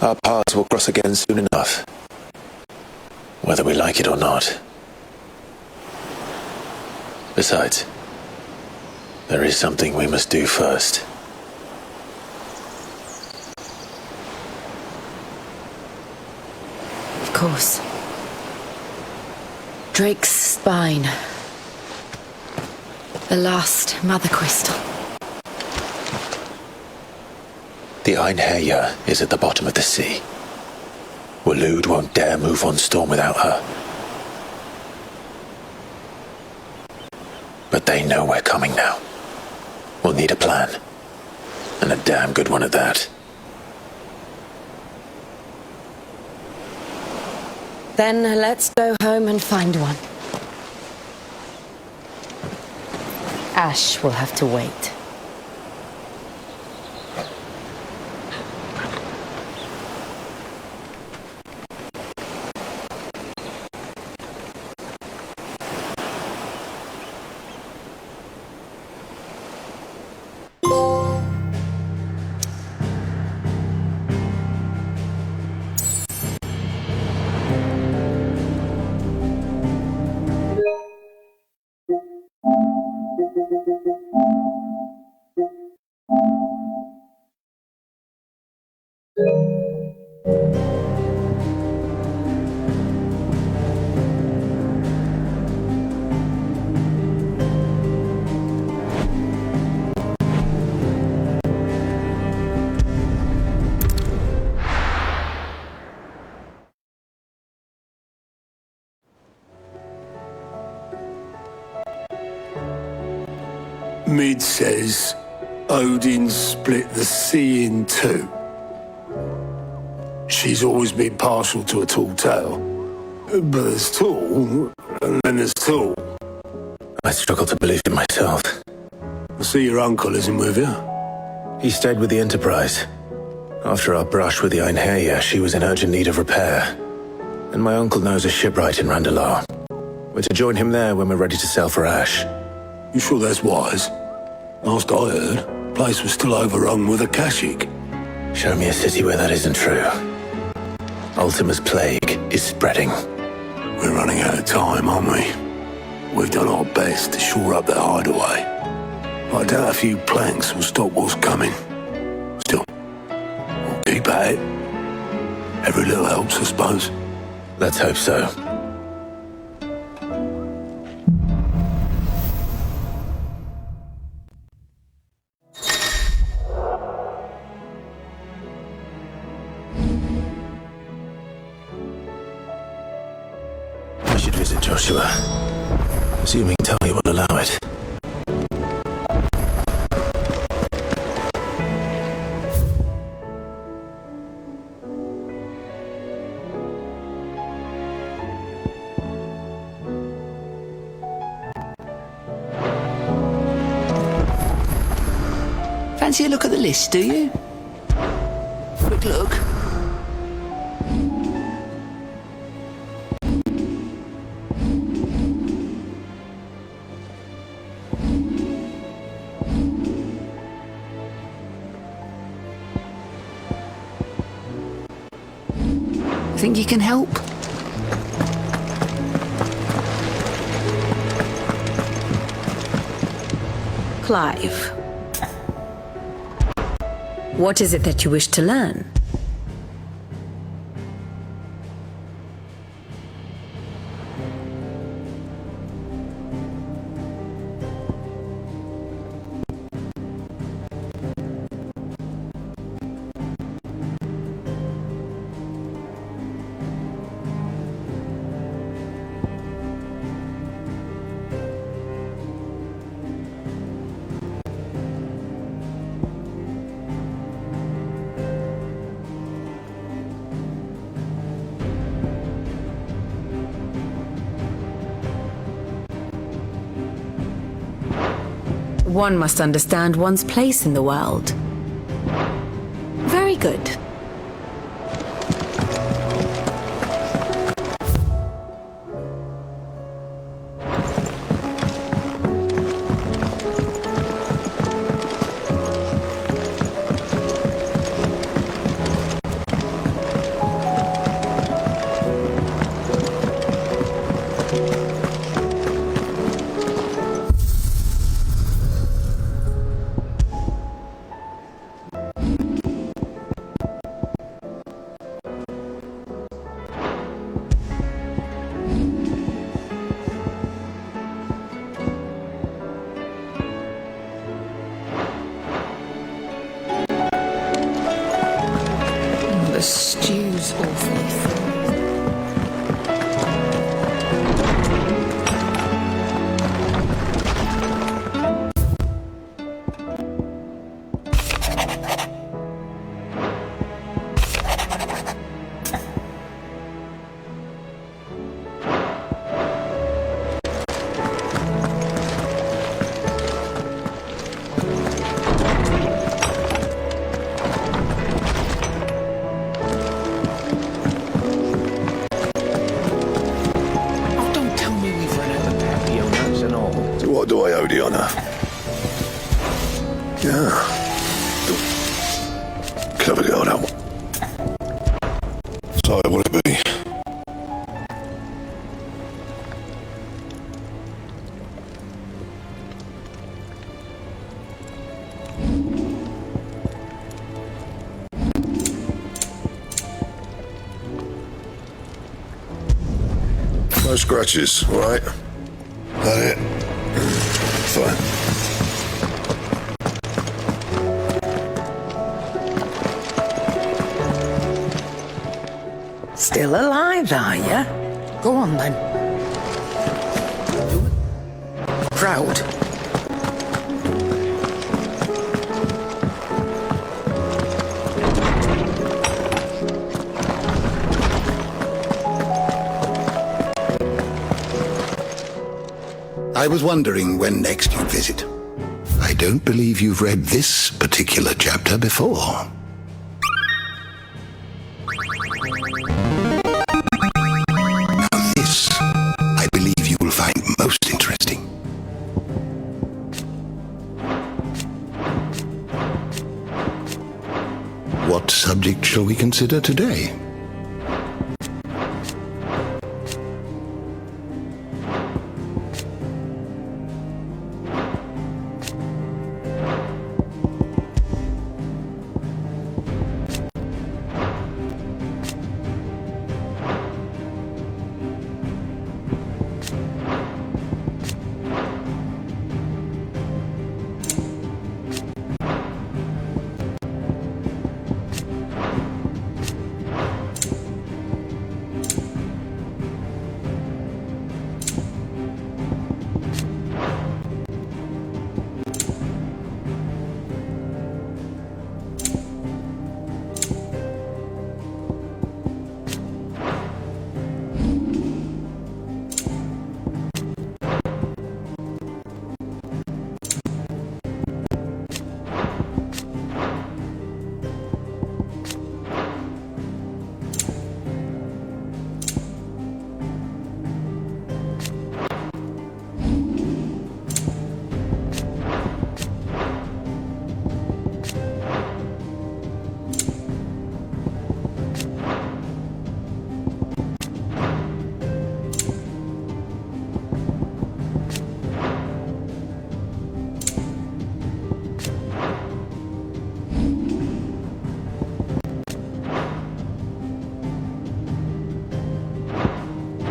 Our paths will cross again soon enough, whether we like it or not. Besides, there is something we must do first. Of course. Drake's spine. The last mother crystal. The Einherja is at the bottom of the sea. Waloed won't dare move on storm without her. But they know we're coming now. We'll need a plan. And a damn good one at that. Then let's go home and find one. Ash will have to wait. Mid says, Odin split the sea in two. She's always been partial to a tall tale. But there's tall, and then there's tall. I struggle to believe it myself. I see your uncle isn't with you. He stayed with the Enterprise. After our brush with the Einherja, she was in urgent need of repair. And my uncle knows a shipwright in Randalar. We're to join him there when we're ready to sail for Ash. You sure that's wise? Last I heard, the place was still overrun with Akashic. Show me a city where that isn't true. Ultima's plague is spreading. We're running out of time, aren't we? We've done our best to shore up their hideaway. I doubt a few planks will stop what's coming. Still, we'll keep at it. Every little helps, I suppose. Let's hope so. I should visit Joshua, assuming Tali will allow it. Fancy a look at the list, do you? Quick look. Think you can help? Clive. What is it that you wish to learn? One must understand one's place in the world. Very good. Stew's awfully thin. What do I owe the honour? Yeah. Clever girl, that one. So, what will it be? No scratches, all right? That it? Fine. Still alive, are you? Go on then. Proud. I was wondering when next you'd visit. I don't believe you've read this particular chapter before. Now this, I believe you will find most interesting. What subject shall we consider today?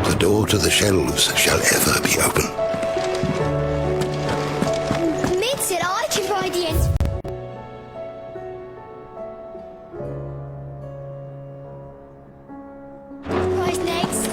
The door to the shelves shall ever be open. Mid said I can find the end. Surprise next.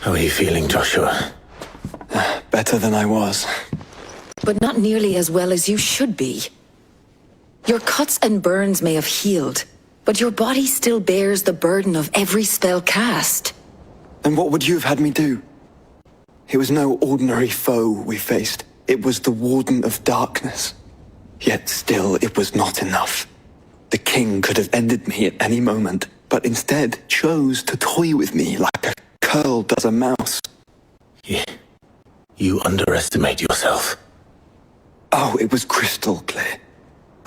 How are you feeling, Joshua? Better than I was. But not nearly as well as you should be. Your cuts and burns may have healed, but your body still bears the burden of every spell cast. And what would you have had me do? It was no ordinary foe we faced. It was the Warden of Darkness. Yet still, it was not enough. The king could have ended me at any moment, but instead chose to toy with me like a curl does a mouse. You underestimate yourself. Oh, it was crystal clear.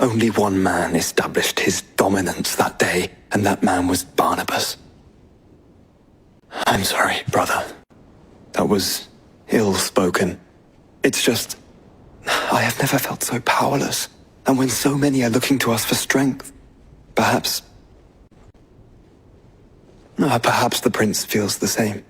Only one man established his dominance that day, and that man was Barnabas. I'm sorry, brother. That was ill-spoken. It's just, I have never felt so powerless. And when so many are looking to us for strength, perhaps the prince feels the same.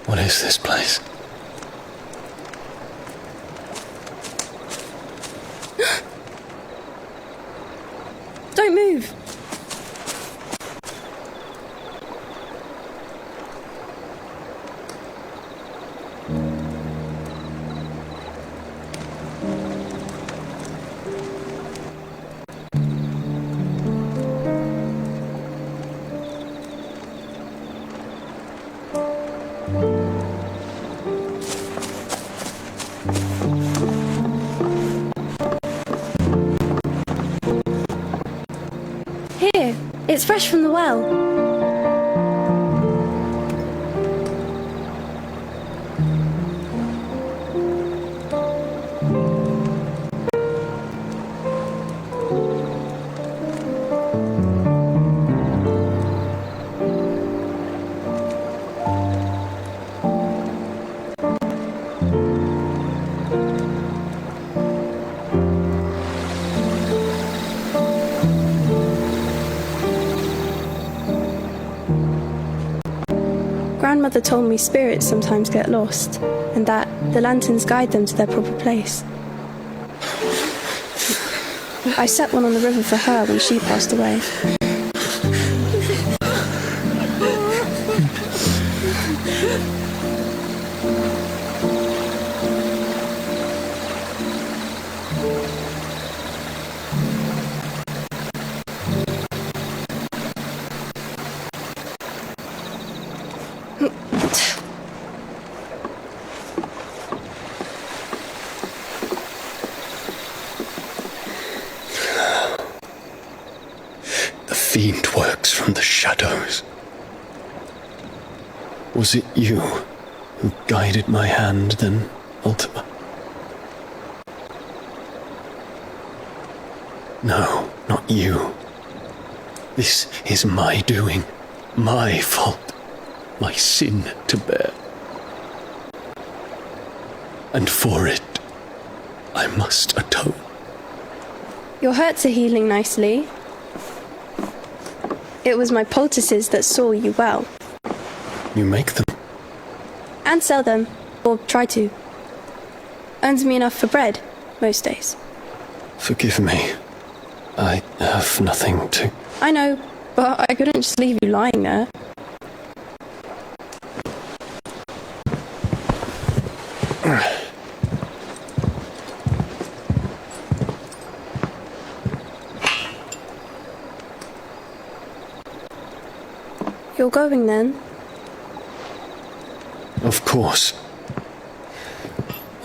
What is this place? Don't move. Here, it's fresh from the well. Grandmother told me spirits sometimes get lost, and that the lanterns guide them to their proper place. I set one on the river for her when she passed away. Fiend works from the shadows. Was it you who guided my hand then, Ultima? No, not you. This is my doing, my fault, my sin to bear. And for it, I must atone. Your hurts are healing nicely. It was my poultices that saw you well. You make them? And sell them, or try to. Earns me enough for bread, most days. Forgive me. I have nothing to... I know, but I couldn't just leave you lying there. You're going then? Of course.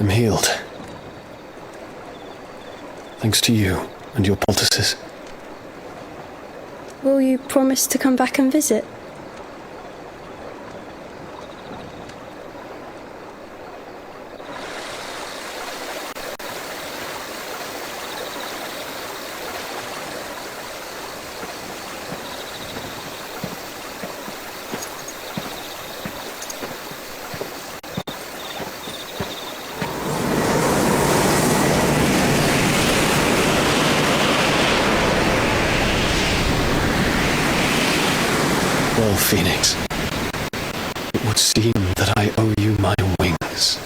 I'm healed. Thanks to you and your poultices. Will you promise to come back and visit? Well, Phoenix, it would seem that I owe you my wings.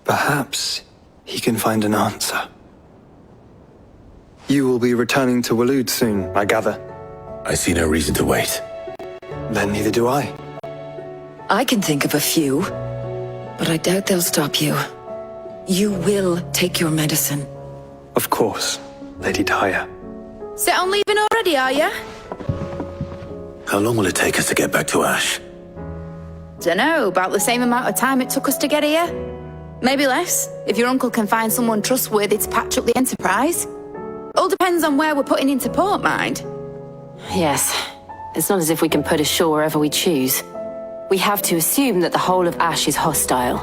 Perhaps he can find an answer. You will be returning to Waloed soon, I gather. I see no reason to wait. Then neither do I. I can think of a few, but I doubt they'll stop you. You will take your medicine. Of course, Lady Daya. Set on leaving already, are ya? How long will it take us to get back to Ash? Dunno, about the same amount of time it took us to get here. Maybe less, if your uncle can find someone trustworthy to patch up the Enterprise. All depends on where we're putting into port, mind. Yes. It's not as if we can put ashore wherever we choose. We have to assume that the whole of Ash is hostile,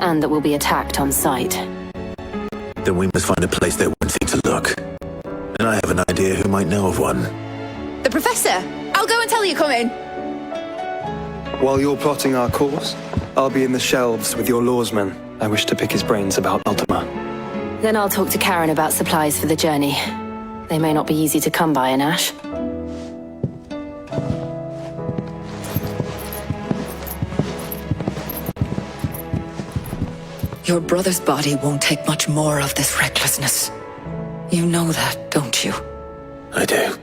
and that we'll be attacked on sight. Then we must find a place they won't think to look. And I have an idea who might know of one. The Professor! I'll go and tell you coming! While you're plotting our course, I'll be in the shelves with your lawsman. I wish to pick his brains about Ultima. Then I'll talk to Karen about supplies for the journey. They may not be easy to come by in Ash. Your brother's body won't take much more of this recklessness. You know that, don't you? I do.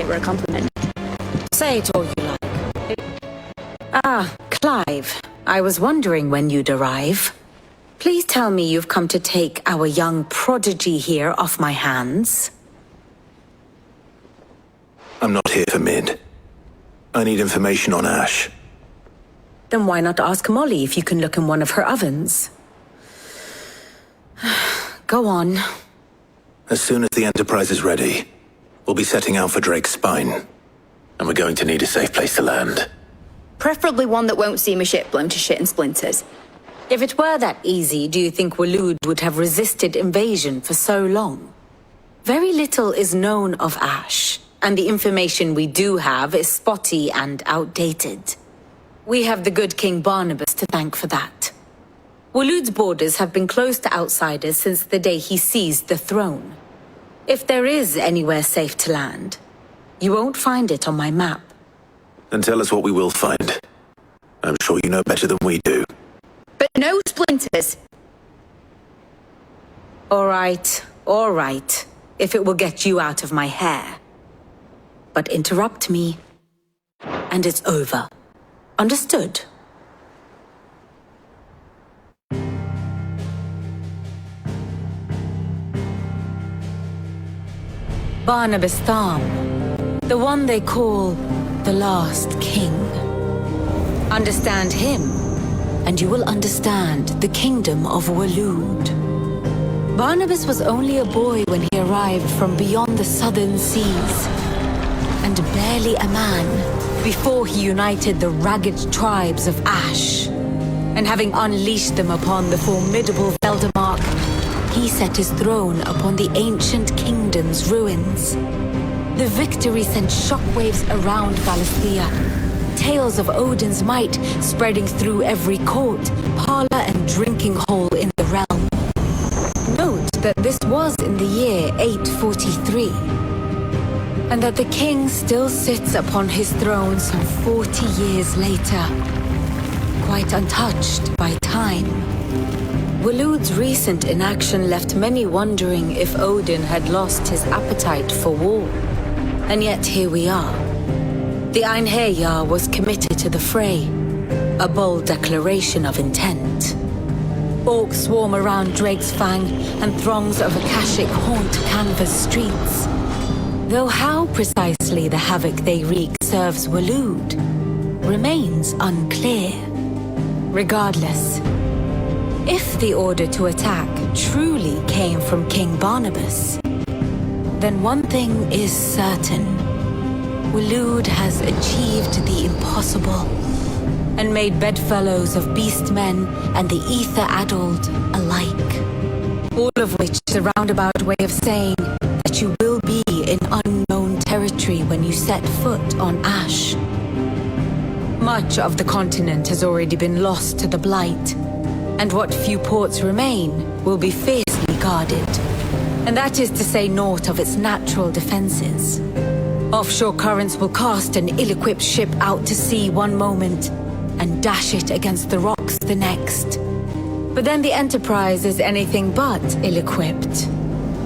A compliment. Say it all you like. Ah, Clive. I was wondering when you'd arrive. Please tell me you've come to take our young prodigy here off my hands. I'm not here for Mid. I need information on Ash. Then why not ask Molly if you can look in one of her ovens? Go on. As soon as the Enterprise is ready, we'll be setting out for Drake's Spine. And we're going to need a safe place to land. Preferably one that won't see my ship blown to shit and splinters. If it were that easy, do you think Waloed would have resisted invasion for so long? Very little is known of Ash, and the information we do have is spotty and outdated. We have the good King Barnabas to thank for that. Waloed's borders have been closed to outsiders since the day he seized the throne. If there is anywhere safe to land, you won't find it on my map. Then tell us what we will find. I'm sure you know better than we do. But no splinters. All right, if it will get you out of my hair. But interrupt me, and it's over. Understood? Barnabas Tham, the one they call the Last King. Understand him, and you will understand the kingdom of Waloed. Barnabas was only a boy when he arrived from beyond the southern seas, and barely a man before he united the ragged tribes of Ash. And having unleashed them upon the formidable Veldamark, he set his throne upon the ancient kingdom's ruins. The victory sent shockwaves around Valisthea, tales of Odin's might spreading through every court, parlor, and drinking hole in the realm. Note that this was in the year 843. and that the king still sits upon his throne some 40 years later, quite untouched by time. Waloed's recent inaction left many wondering if Odin had lost his appetite for war. And yet here we are. The Einherjar was committed to the fray, a bold declaration of intent. Orcs swarm around Drake's Fang, and throngs of Akashic haunt Canva's streets. Though how precisely the havoc they wreak serves Waloed remains unclear. Regardless, if the order to attack truly came from King Barnabas, then one thing is certain. Waloed has achieved the impossible and made bedfellows of beastmen and the ether-addled alike. All of which is a roundabout way of saying that you will be in unknown territory when you set foot on Ash. Much of the continent has already been lost to the Blight, and what few ports remain will be fiercely guarded. And that is to say naught of its natural defenses. Offshore currents will cast an ill-equipped ship out to sea one moment and dash it against the rocks the next. But then the Enterprise is anything but ill-equipped,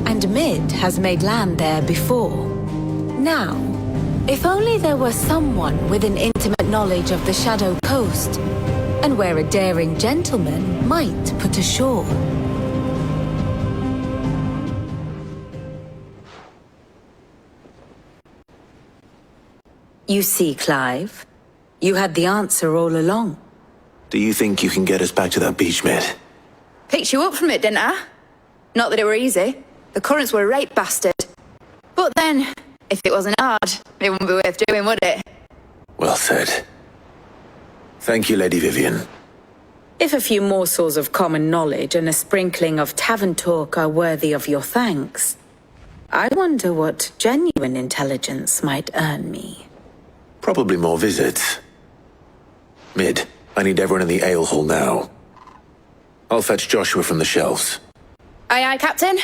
and Mid has made land there before. Now, if only there were someone with an intimate knowledge of the Shadow Coast, and where a daring gentleman might put ashore. You see, Clive, you had the answer all along. Do you think you can get us back to that beach, Mid? Picked you up from it, didn't I? Not that it were easy. The currents were a right bastard. But then, if it wasn't hard, it wouldn't be worth doing, would it? Well said. Thank you, Lady Vivian. If a few morsels of common knowledge and a sprinkling of tavern talk are worthy of your thanks, I wonder what genuine intelligence might earn me. Probably more visits. Mid, I need everyone in the ale hall now. I'll fetch Joshua from the shelves. Aye, aye, Captain.